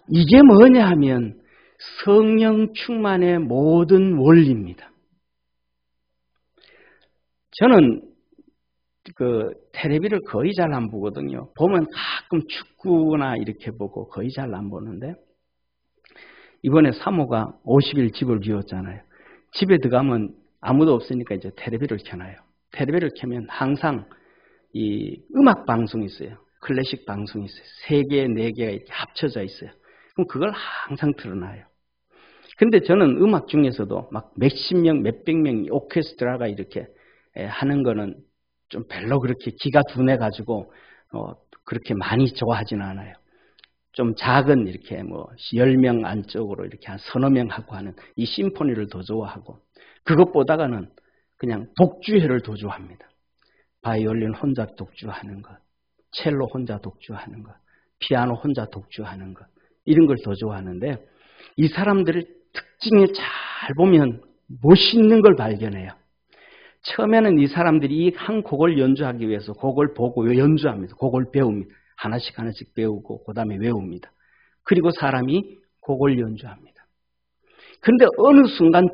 이게 뭐냐 하면 성령 충만의 모든 원리입니다. 저는 텔레비를 거의 잘 안 보거든요. 보면 가끔 축구나 이렇게 보고 거의 잘 안 보는데 이번에 사모가 50일 집을 비웠잖아요. 집에 들어가면 아무도 없으니까 이제 텔레비를 켜놔요. 텔레비를 켜면 항상 이 음악 방송이 있어요. 클래식 방송이 있어요. 3개, 4개가 이렇게 합쳐져 있어요. 그럼 그걸 항상 틀어놔요. 근데 저는 음악 중에서도 막 몇십 명, 몇백 명이 오케스트라가 이렇게 하는 거는 좀 별로 그렇게 기가 둔해가지고 그렇게 많이 좋아하지는 않아요. 좀 작은 이렇게 10명 안쪽으로 이렇게 한 서너 명 하고 하는 이 심포니를 더 좋아하고 그것보다는 그냥 독주회를 도주합니다. 바이올린 혼자 독주하는 것, 첼로 혼자 독주하는 것, 피아노 혼자 독주하는 것, 이런 걸 도주하는데 이 사람들의 특징을 잘 보면 멋있는 걸 발견해요. 처음에는 이 사람들이 이 한 곡을 연주하기 위해서 곡을 보고 연주합니다. 곡을 배웁니다. 하나씩 배우고 그 다음에 외웁니다. 그리고 사람이 곡을 연주합니다. 그런데 어느 순간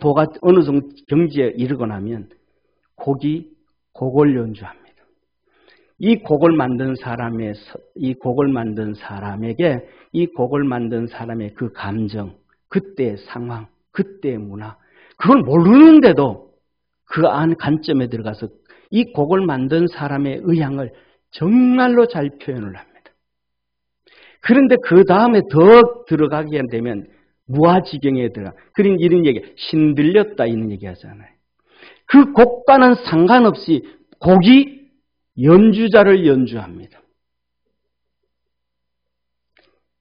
어느 정도 경지에 이르고 나면 곡을 연주합니다. 이 곡을 만든 사람에게 이 곡을 만든 사람의 그 감정, 그때의 상황, 그때의 문화, 그걸 모르는데도 그 안 관점에 들어가서 이 곡을 만든 사람의 의향을 정말로 잘 표현을 합니다. 그런데 그 다음에 더 들어가게 되면 무아지경에 들어가. 그런 이런 얘기, 신들렸다 이런 얘기 하잖아요. 그 곡과는 상관없이 곡이 연주자를 연주합니다.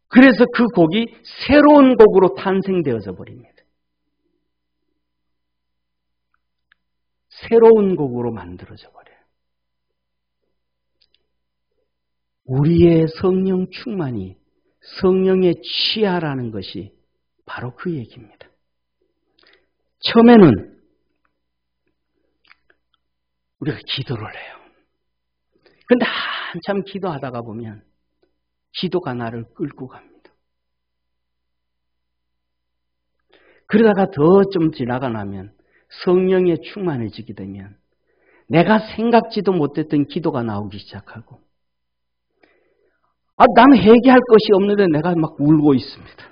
그래서 그 곡이 새로운 곡으로 탄생되어져 버립니다. 새로운 곡으로 만들어져 버려요. 우리의 성령 충만이 성령의 취하라는 것이 바로 그 얘기입니다. 처음에는 우리가 기도를 해요. 그런데 한참 기도하다가 보면 기도가 나를 끌고 갑니다. 그러다가 더 좀 지나가 나면 성령에 충만해지게 되면 내가 생각지도 못했던 기도가 나오기 시작하고 나는 회개할 것이 없는데 내가 막 울고 있습니다.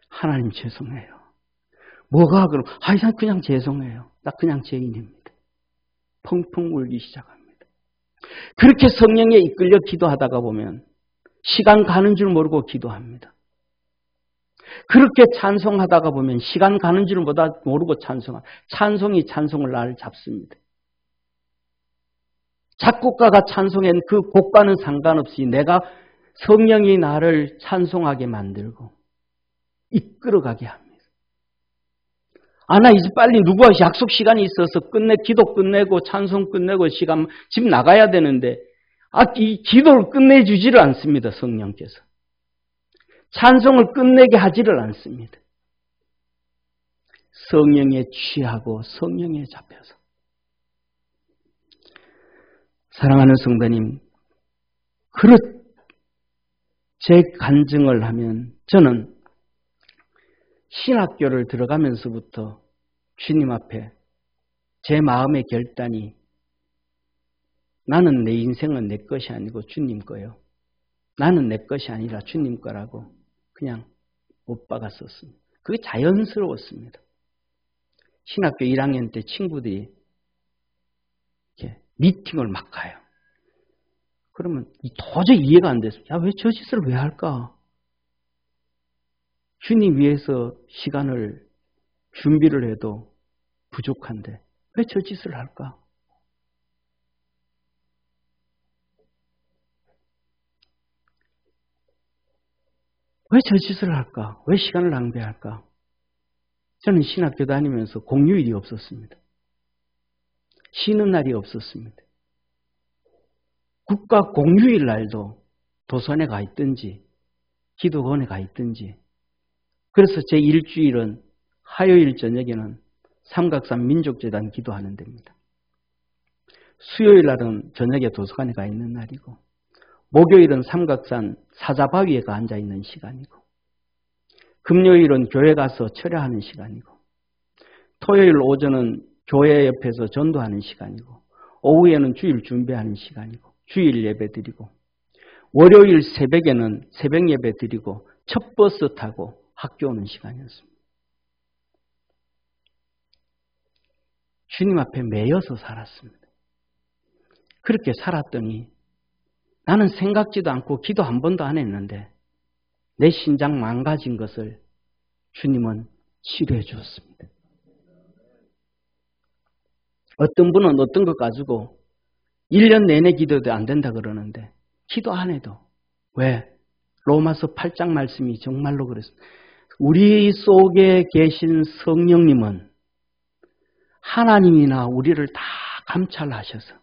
하나님 죄송해요. 뭐가 그럼? 그냥 죄송해요. 나 그냥 죄인입니다. 펑펑 울기 시작합니다. 그렇게 성령에 이끌려 기도하다가 보면 시간 가는 줄 모르고 기도합니다. 그렇게 찬송하다가 보면 시간 가는 줄 모르고 찬송이 찬송을 나를 잡습니다. 작곡가가 찬송한 그 곡과는 상관없이 내가 성령이 나를 찬송하게 만들고 이끌어가게 합니다. 나 이제 빨리 누구와 약속 시간이 있어서 기도 끝내고 찬송 끝내고 시간 집 나가야 되는데 이 기도를 끝내주지를 않습니다. 성령께서. 찬송을 끝내게 하지를 않습니다. 성령에 취하고 성령에 잡혀서. 사랑하는 성도님, 제 간증을 하면 저는 신학교를 들어가면서부터 주님 앞에 제 마음의 결단이 나는 내 인생은 내 것이 아니고 주님 거요. 나는 내 것이 아니라 주님 거라고 그냥 못 박았었습니다. 그게 자연스러웠습니다. 신학교 1학년 때 친구들이 이렇게 미팅을 막 가요. 그러면 도저히 이해가 안 됐어요. 왜 저 짓을 왜 할까? 주님 위해서 시간을 준비를 해도 부족한데 왜 저 짓을 할까? 왜 저 짓을 할까? 왜 시간을 낭비할까? 저는 신학교 다니면서 공휴일이 없었습니다. 쉬는 날이 없었습니다. 국가 공휴일 날도 도서관에 가 있든지 기도원에 가 있든지 그래서 제 일주일은 화요일 저녁에는 삼각산 민족재단 기도하는 데입니다. 수요일 날은 저녁에 도서관에 가 있는 날이고 목요일은 삼각산 사자바위에 앉아 있는 시간이고 금요일은 교회 가서 철야하는 시간이고 토요일 오전은 교회 옆에서 전도하는 시간이고 오후에는 주일 준비하는 시간이고 주일 예배 드리고 월요일 새벽에는 새벽 예배 드리고 첫 버스 타고 학교 오는 시간이었습니다. 주님 앞에 매여서 살았습니다. 그렇게 살았더니 나는 생각지도 않고 기도 한 번도 안 했는데 내 신장 망가진 것을 주님은 치료해 주었습니다. 어떤 분은 어떤 것 가지고 1년 내내 기도도 안 된다 그러는데 기도 안 해도 왜? 로마서 8장 말씀이 정말로 그랬습니다. 우리 속에 계신 성령님은 하나님이나 우리를 다 감찰하셔서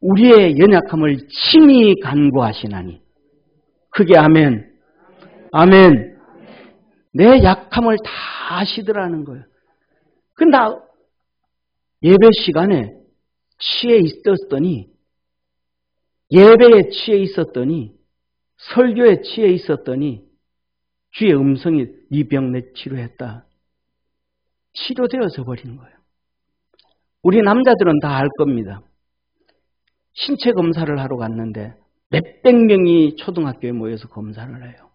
우리의 연약함을 친히 간구하시나니 그게 아멘. 아멘. 내 약함을 다 아시더라는 거예요. 근데 예배 시간에 취해 있었더니 예배에 취해 있었더니 설교에 취해 있었더니 주의 음성이 네 병 내 치료했다. 치료되어져 버리는 거예요. 우리 남자들은 다 알 겁니다. 신체 검사를 하러 갔는데 몇백 명이 초등학교에 모여서 검사를 해요.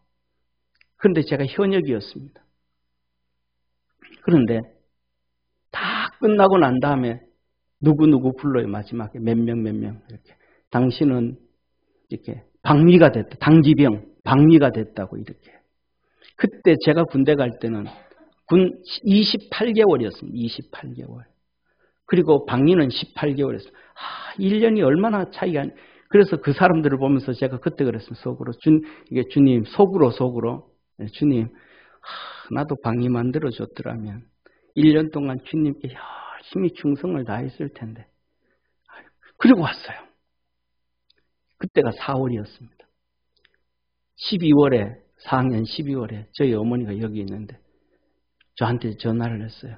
그런데 제가 현역이었습니다. 그런데 다 끝나고 난 다음에 누구 불러요. 마지막에 몇 명 이렇게. 당신은 이렇게 방위가 됐다. 당기병 방위가 됐다고 이렇게. 그때 제가 군대 갈 때는 군 28개월이었습니다. 28개월. 그리고 방위는 18개월이었습니다. 1년이 얼마나 차이가. 그래서 그 사람들을 보면서 제가 그때 그랬습니다. 속으로 이게 주님 속으로 주님 나도 방위 만들어 줬더라면 1년 동안 주님께 열심히 충성을 다했을 텐데. 그리고 왔어요. 그때가 4월이었습니다. 12월에 4학년 12월에 저희 어머니가 여기 있는데 저한테 전화를 했어요.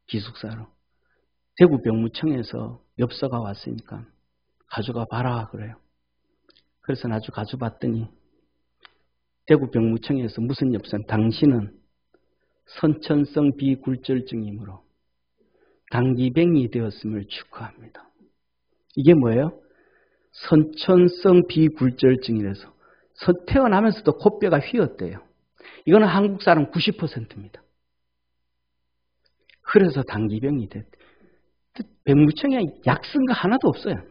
기숙사로. 대구 병무청에서 엽서가 왔으니까 가져가 봐라 그래요. 그래서 나중에 가져봤더니 대구 병무청에서 무슨 엽서는 당신은 선천성 비굴절증이므로 당기병이 되었음을 축하합니다. 이게 뭐예요? 선천성 비굴절증이라서 태어나면서도 코뼈가 휘었대요. 이거는 한국 사람 90%입니다. 그래서 당기병이 됐대. 병무청에 약 쓴 거 하나도 없어요.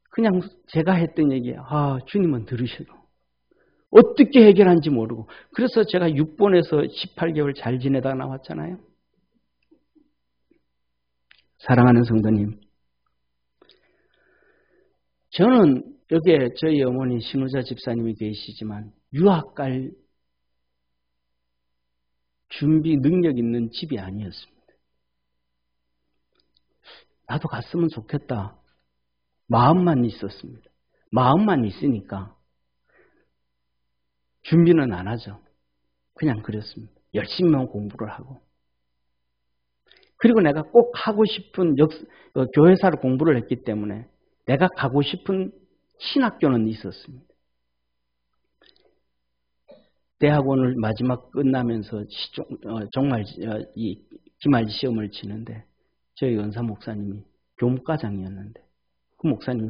그냥 제가 했던 얘기예요. 주님은 들으셔도 어떻게 해결한지 모르고. 그래서 제가 6번에서 18개월 잘 지내다 나왔잖아요. 사랑하는 성도님, 저는 여기에 저희 어머니 신우자 집사님이 계시지만 유학 갈 준비 능력 있는 집이 아니었습니다. 나도 갔으면 좋겠다. 마음만 있었습니다. 마음만 있으니까 준비는 안 하죠. 그냥 그랬습니다. 열심히만 공부를 하고. 그리고 내가 꼭 하고 싶은 교회사를 공부를 했기 때문에 내가 가고 싶은 신학교는 있었습니다. 대학원을 마지막 끝나면서 정말 이 기말 시험을 치는데 저희 연사 목사님이 교무과장이었는데 그 목사님이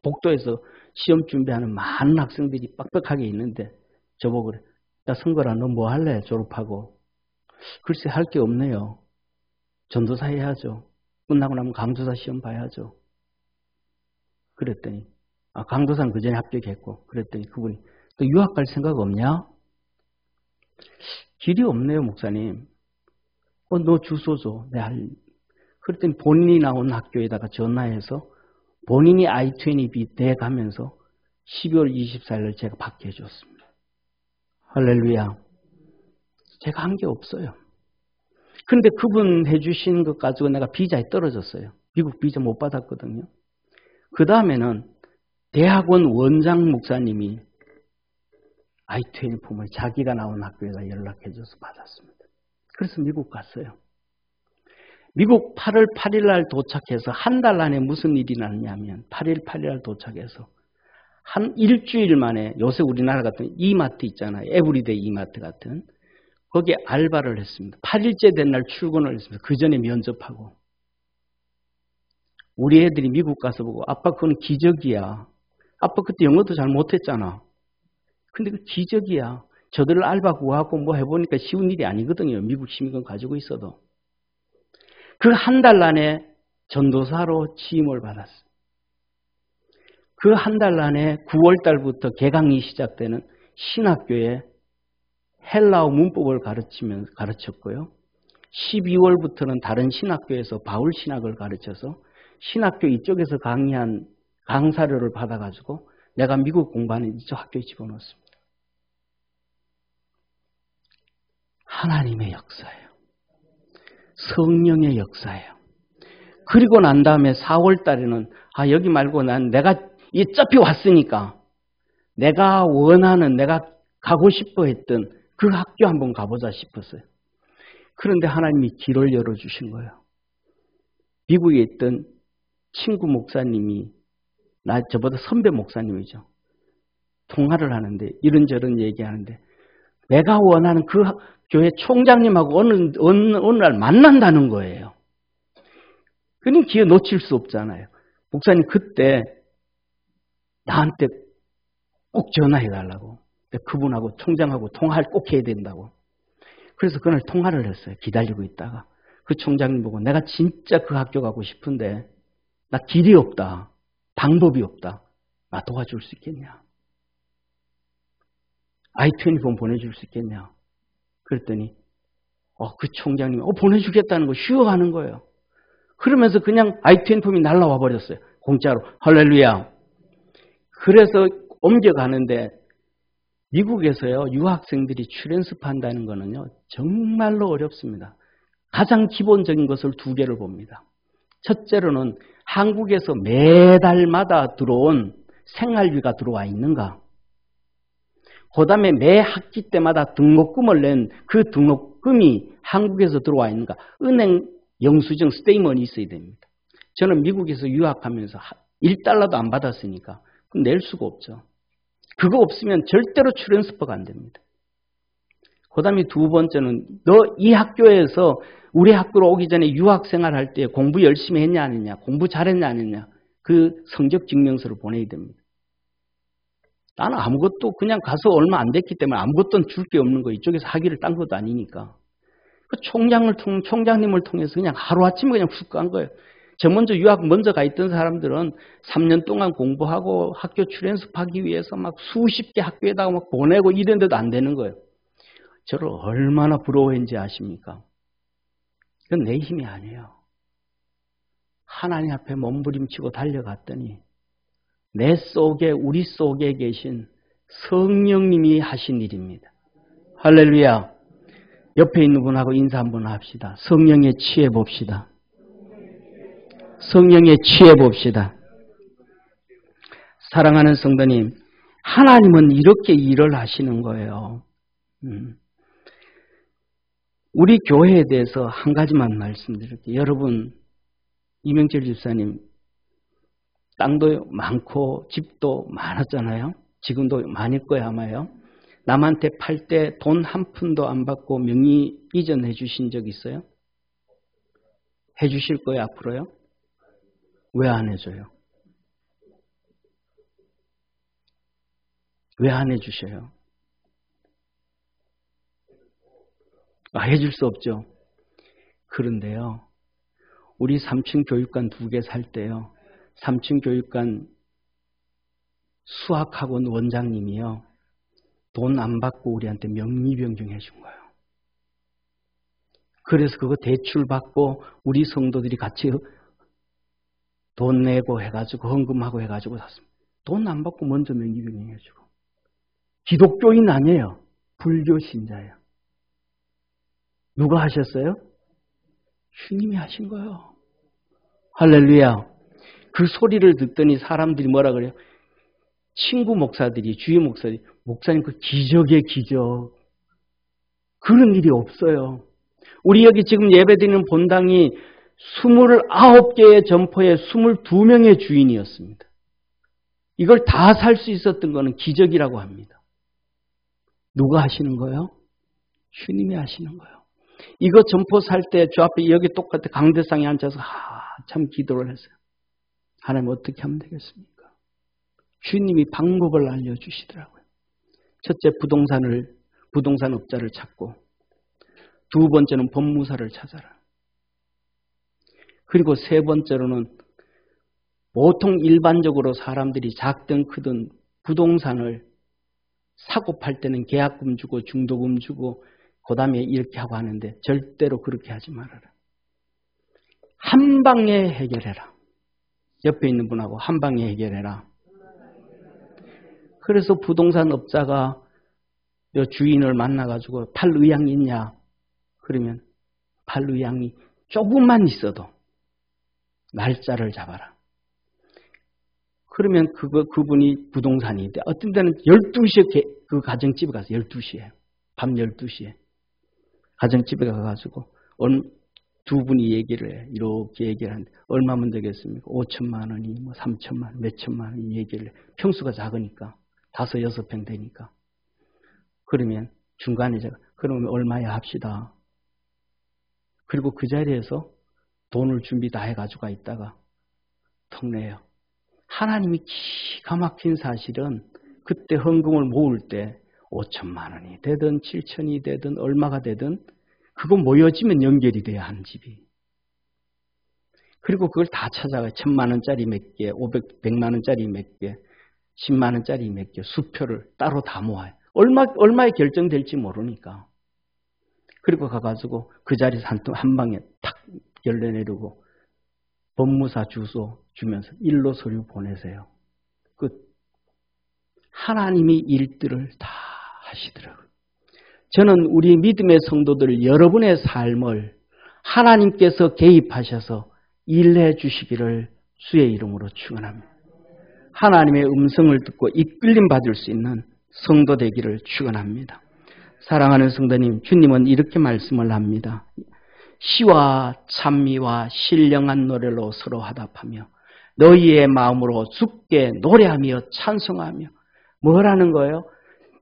복도에서 시험 준비하는 많은 학생들이 빡빡하게 있는데 저보고 그래. 야 성걸아 너 뭐 할래? 졸업하고. 글쎄 할 게 없네요. 전도사 해야죠. 끝나고 나면 강도사 시험 봐야죠. 그랬더니 강도사는 그 전에 합격했고 그랬더니 그분이 너 유학 갈 생각 없냐? 길이 없네요 목사님. 너 주소 줘. 그랬더니 본인이 나온 학교에다가 전화해서 본인이 I-20B 돼가면서 12월 24일을 제가 받게 해줬습니다. 할렐루야. 제가 한 게 없어요. 근데 그분 해주신 것 가지고 내가 비자에 떨어졌어요. 미국 비자 못 받았거든요. 그 다음에는 대학원 원장 목사님이 I-20 품을 자기가 나온 학교에다 연락해줘서 받았습니다. 그래서 미국 갔어요. 미국 8월 8일 날 도착해서 한 달 안에 무슨 일이 났냐면 8일 8일 날 도착해서 한 일주일 만에 요새 우리나라 같은 이마트 있잖아요. 에브리데이 이마트 같은 거기에 알바를 했습니다. 8일째 된 날 출근을 했습니다. 그 전에 면접하고. 우리 애들이 미국 가서 보고 아빠 그건 기적이야. 아빠 그때 영어도 잘 못했잖아. 근데 그 기적이야. 저들 알바 구하고 뭐 해보니까 쉬운 일이 아니거든요. 미국 시민권 가지고 있어도. 그 한 달 안에 전도사로 취임을 받았어요. 그 한 달 안에 9월 달부터 개강이 시작되는 신학교에 헬라어 문법을 가르쳤고요. 12월부터는 다른 신학교에서 바울 신학을 가르쳐서 신학교 이쪽에서 강의한 강사료를 받아가지고 내가 미국 공부하는 이쪽 학교에 집어넣었습니다. 하나님의 역사예요. 성령의 역사예요. 그리고 난 다음에 4월 달에는 여기 말고 내가 어차피 왔으니까 내가 원하는, 내가 가고 싶어 했던 그 학교 한번 가보자 싶었어요. 그런데 하나님이 길을 열어주신 거예요. 미국에 있던 친구 목사님이, 저보다 선배 목사님이죠. 통화를 하는데 이런저런 얘기하는데 내가 원하는 그 교회 총장님하고 어느 날 만난다는 거예요. 그러니 기회 놓칠 수 없잖아요. 목사님 그때 나한테 꼭 전화해달라고. 그분하고 총장하고 통화를 꼭 해야 된다고. 그래서 그날 통화를 했어요. 기다리고 있다가. 그 총장님 보고 내가 진짜 그 학교 가고 싶은데 나 길이 없다. 방법이 없다. 나 도와줄 수 있겠냐. I-24 보내줄 수 있겠냐. 그랬더니 그 총장님이 보내주겠다는 거 쉬워하는 거예요. 그러면서 그냥 I-24이 날라와 버렸어요. 공짜로. 할렐루야. 그래서 옮겨가는데 미국에서요, 유학생들이 출연습 한다는 거는요, 정말로 어렵습니다. 가장 기본적인 것을 2개를 봅니다. 첫째로는 한국에서 매달마다 들어온 생활비가 들어와 있는가. 그 다음에 매 학기 때마다 등록금을 낸 그 등록금이 한국에서 들어와 있는가. 은행 영수증 스테이먼이 있어야 됩니다. 저는 미국에서 유학하면서 $1도 안 받았으니까 낼 수가 없죠. 그거 없으면 절대로 출연스퍼가 안 됩니다. 그 다음에 2번째는 너 이 학교에서 우리 학교로 오기 전에 유학생활 할 때 공부 열심히 했냐 안 했냐, 공부 잘했냐 안 했냐, 그 성적 증명서를 보내야 됩니다. 나는 아무것도 그냥 가서 얼마 안 됐기 때문에 아무것도 줄 게 없는 거, 이쪽에서 학위를 딴 것도 아니니까. 그 총장님을 통해서 그냥 하루아침에 그냥 훅 간 거예요. 저 먼저 유학 먼저 가 있던 사람들은 3년 동안 공부하고 학교 출연습하기 위해서 막 수십 개 학교에다가 막 보내고 이랬는데도 안 되는 거예요. 저를 얼마나 부러워했는지 아십니까? 그건 내 힘이 아니에요. 하나님 앞에 몸부림치고 달려갔더니 내 속에, 우리 속에 계신 성령님이 하신 일입니다. 할렐루야. 옆에 있는 분하고 인사 한번 합시다. 성령에 취해 봅시다. 성령에 취해 봅시다. 사랑하는 성도님, 하나님은 이렇게 일을 하시는 거예요. 우리 교회에 대해서 한 가지만 말씀드릴게요. 여러분, 이명철 집사님, 땅도 많고 집도 많았잖아요. 지금도 많을 거예요, 아마요. 남한테 팔 때 돈 한 푼도 안 받고 명의 이전해 주신 적 있어요? 해 주실 거예요, 앞으로요? 왜 안 해줘요? 왜 안 해주셔요? 해줄 수 없죠. 그런데요, 우리 3층 교육관 2개 살 때요, 3층 교육관 수학학원 원장님이요, 돈 안 받고 우리한테 명의 변경해 준 거예요. 그래서 그거 대출 받고 우리 성도들이 같이 돈 내고 해가지고 헌금하고 해가지고 샀습니다. 돈 안 받고 먼저 명의 변경해 주고. 기독교인 아니에요. 불교 신자예요. 누가 하셨어요? 주님이 하신 거예요. 할렐루야. 그 소리를 듣더니 사람들이 뭐라 그래요? 친구 목사들이, 주위 목사들이, 목사님 그 기적의 기적. 그런 일이 없어요. 우리 여기 지금 예배드리는 본당이 29개의 점포에 22명의 주인이었습니다. 이걸 다 살 수 있었던 것은 기적이라고 합니다. 누가 하시는 거예요? 주님이 하시는 거예요. 이거 점포 살 때 저 앞에 여기 똑같아 강대상에 앉아서 참 기도를 했어요. 하나님 어떻게 하면 되겠습니까? 주님이 방법을 알려주시더라고요. 첫째, 부동산 업자를 찾고, 2번째는 법무사를 찾아라. 그리고 3번째로는 보통 일반적으로 사람들이 작든 크든 부동산을 사고 팔 때는 계약금 주고 중도금 주고 그 다음에 이렇게 하고 하는데 절대로 그렇게 하지 말아라. 한 방에 해결해라. 옆에 있는 분하고 한 방에 해결해라. 그래서 부동산 업자가 주인을 만나가지고 팔 의향이 있냐? 그러면 할루양이 조금만 있어도 날짜를 잡아라. 그러면 그분이 부동산인데 어떤 때는 12시에 그 가정집에 가서 12시에 밤 12시에 가정집에 가가지고 두 분이 얘기를 해. 이렇게 얘기를 하는데 얼마면 되겠습니까? 5천만 원이 뭐 3천만 원, 몇천만 원이 얘기를 해. 평수가 작으니까 5, 6평 되니까. 그러면 중간에 제가 그러면 얼마야 합시다. 그리고 그 자리에서 돈을 준비 다 해가지고 있다가 턱 내요. 하나님이 기가 막힌 사실은 그때 헌금을 모을 때 5천만 원이 되든 7천이 되든 얼마가 되든 그거 모여지면 연결이 돼야 하는 집이. 그리고 그걸 다 찾아가요. 1,000만 원짜리 몇 개, 100만 원짜리 몇 개, 10만 원짜리 몇 개, 수표를 따로 다 모아요. 얼마에 결정될지 모르니까. 그리고 가가지고 그 자리에서 한 방에 탁 열려내리고 법무사 주소 주면서 일로 서류 보내세요. 끝. 하나님이 일들을 다 하시더라고요. 저는 우리 믿음의 성도들 여러분의 삶을 하나님께서 개입하셔서 일해 주시기를 주의 이름으로 축원합니다. 하나님의 음성을 듣고 이끌림 받을 수 있는 성도 되기를 축원합니다. 사랑하는 성도님, 주님은 이렇게 말씀을 합니다. 시와 찬미와 신령한 노래로 서로 화답하며 너희의 마음으로 주께 노래하며 찬송하며 뭐라는 거예요?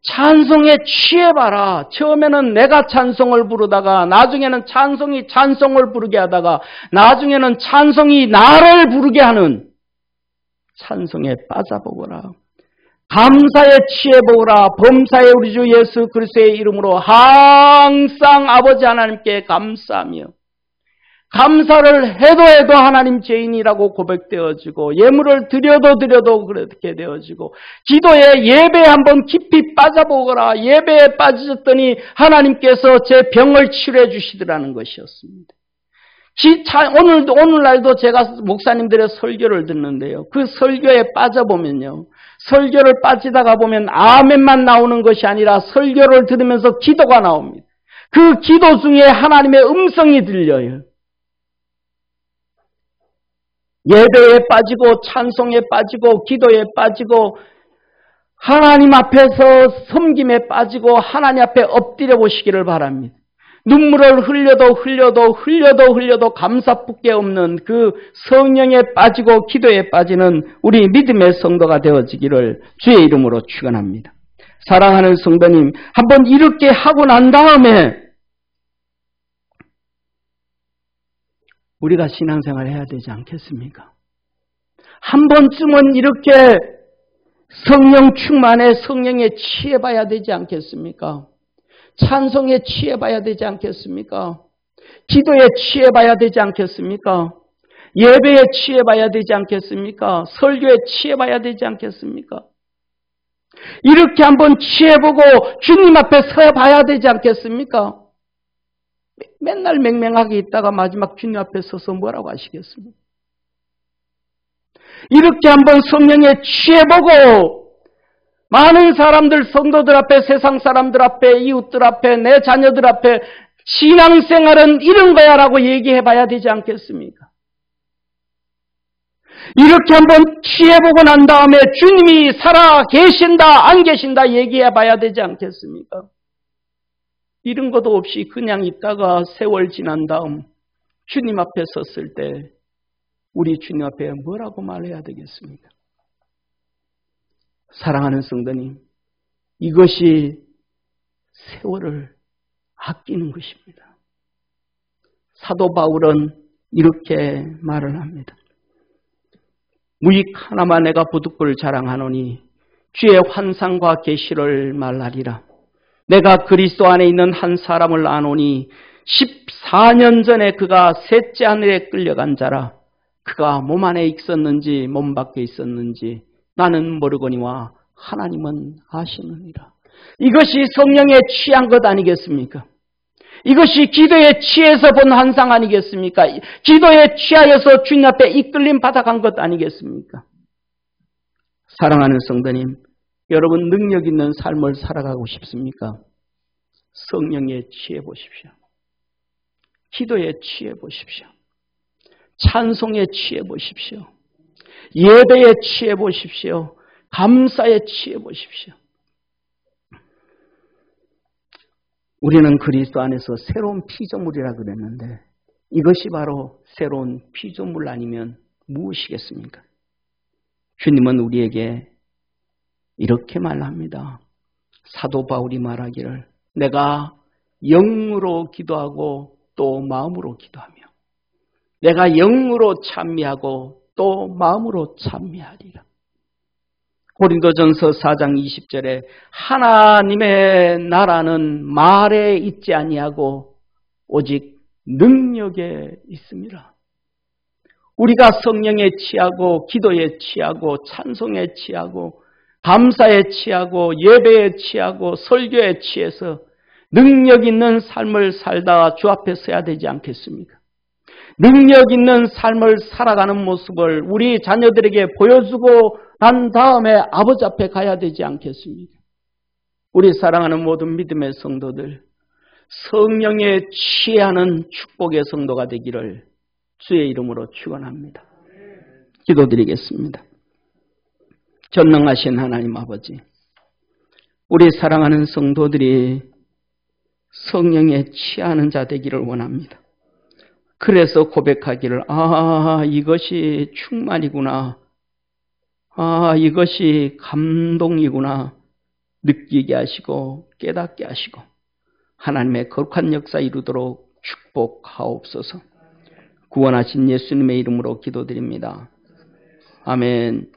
찬송에 취해봐라. 처음에는 내가 찬송을 부르다가 나중에는 찬송이 찬송을 부르게 하다가 나중에는 찬송이 나를 부르게 하는 찬송에 빠져보거라. 감사에 취해보거라. 범사에 우리 주 예수 그리스도의 이름으로 항상 아버지 하나님께 감사하며 감사를 해도 하나님 죄인이라고 고백되어지고 예물을 드려도 그렇게 되어지고 기도에 예배에 한번 깊이 빠져보거라. 예배에 빠지셨더니 하나님께서 제 병을 치료해 주시더라는 것이었습니다. 오늘날도 제가 목사님들의 설교를 듣는데요. 그 설교에 빠져보면요. 설교를 빠지다가 보면 아멘만 나오는 것이 아니라 설교를 들으면서 기도가 나옵니다. 그 기도 중에 하나님의 음성이 들려요. 예배에 빠지고 찬송에 빠지고 기도에 빠지고 하나님 앞에서 섬김에 빠지고 하나님 앞에 엎드려 보시기를 바랍니다. 눈물을 흘려도 감사밖에 없는 그 성령에 빠지고 기도에 빠지는 우리 믿음의 성도가 되어지기를 주의 이름으로 축원합니다. 사랑하는 성도님, 한번 이렇게 하고 난 다음에 우리가 신앙생활을 해야 되지 않겠습니까? 한 번쯤은 이렇게 성령 충만에 성령에 취해봐야 되지 않겠습니까? 찬송에 취해봐야 되지 않겠습니까? 기도에 취해봐야 되지 않겠습니까? 예배에 취해봐야 되지 않겠습니까? 설교에 취해봐야 되지 않겠습니까? 이렇게 한번 취해보고 주님 앞에 서봐야 되지 않겠습니까? 맨날 맹맹하게 있다가 마지막 주님 앞에 서서 뭐라고 하시겠습니까? 이렇게 한번 성령에 취해보고 많은 사람들, 성도들 앞에, 세상 사람들 앞에, 이웃들 앞에, 내 자녀들 앞에 신앙생활은 이런 거야 라고 얘기해봐야 되지 않겠습니까? 이렇게 한번 취해보고 난 다음에 주님이 살아 계신다, 안 계신다 얘기해봐야 되지 않겠습니까? 이런 것도 없이 그냥 있다가 세월 지난 다음 주님 앞에 섰을 때 우리 주님 앞에 뭐라고 말해야 되겠습니까? 사랑하는 성도님, 이것이 세월을 아끼는 것입니다. 사도 바울은 이렇게 말을 합니다. 무익 하나만 내가 부득불 자랑하노니 주의 환상과 계시를 말하리라. 내가 그리스도 안에 있는 한 사람을 아노니 14년 전에 그가 셋째 하늘에 끌려간 자라. 그가 몸 안에 있었는지 몸 밖에 있었는지 나는 모르거니와 하나님은 아시느니라. 이것이 성령에 취한 것 아니겠습니까? 이것이 기도에 취해서 본 환상 아니겠습니까? 기도에 취하여서 주님 앞에 이끌림 받아간 것 아니겠습니까? 사랑하는 성도님, 여러분 능력 있는 삶을 살아가고 싶습니까? 성령에 취해 보십시오. 기도에 취해 보십시오. 찬송에 취해 보십시오. 예배에 취해 보십시오. 감사에 취해 보십시오. 우리는 그리스도 안에서 새로운 피조물이라 그랬는데 이것이 바로 새로운 피조물 아니면 무엇이겠습니까? 주님은 우리에게 이렇게 말합니다. 사도 바울이 말하기를 내가 영으로 기도하고 또 마음으로 기도하며 내가 영으로 찬미하고 또 마음으로 찬미하리라. 고린도전서 4장 20절에 하나님의 나라는 말에 있지 아니하고 오직 능력에 있습니다. 우리가 성령에 취하고 기도에 취하고 찬송에 취하고 감사에 취하고 예배에 취하고 설교에 취해서 능력 있는 삶을 살다 주 앞에 서야 되지 않겠습니까? 능력 있는 삶을 살아가는 모습을 우리 자녀들에게 보여주고 난 다음에 아버지 앞에 가야 되지 않겠습니까? 우리 사랑하는 모든 믿음의 성도들, 성령에 취하는 축복의 성도가 되기를 주의 이름으로 축원합니다. 기도드리겠습니다. 전능하신 하나님 아버지, 우리 사랑하는 성도들이 성령에 취하는 자 되기를 원합니다. 그래서 고백하기를 이것이 충만이구나. 이것이 감동이구나. 느끼게 하시고 깨닫게 하시고 하나님의 거룩한 역사 이루도록 축복하옵소서. 구원하신 예수님의 이름으로 기도드립니다. 아멘.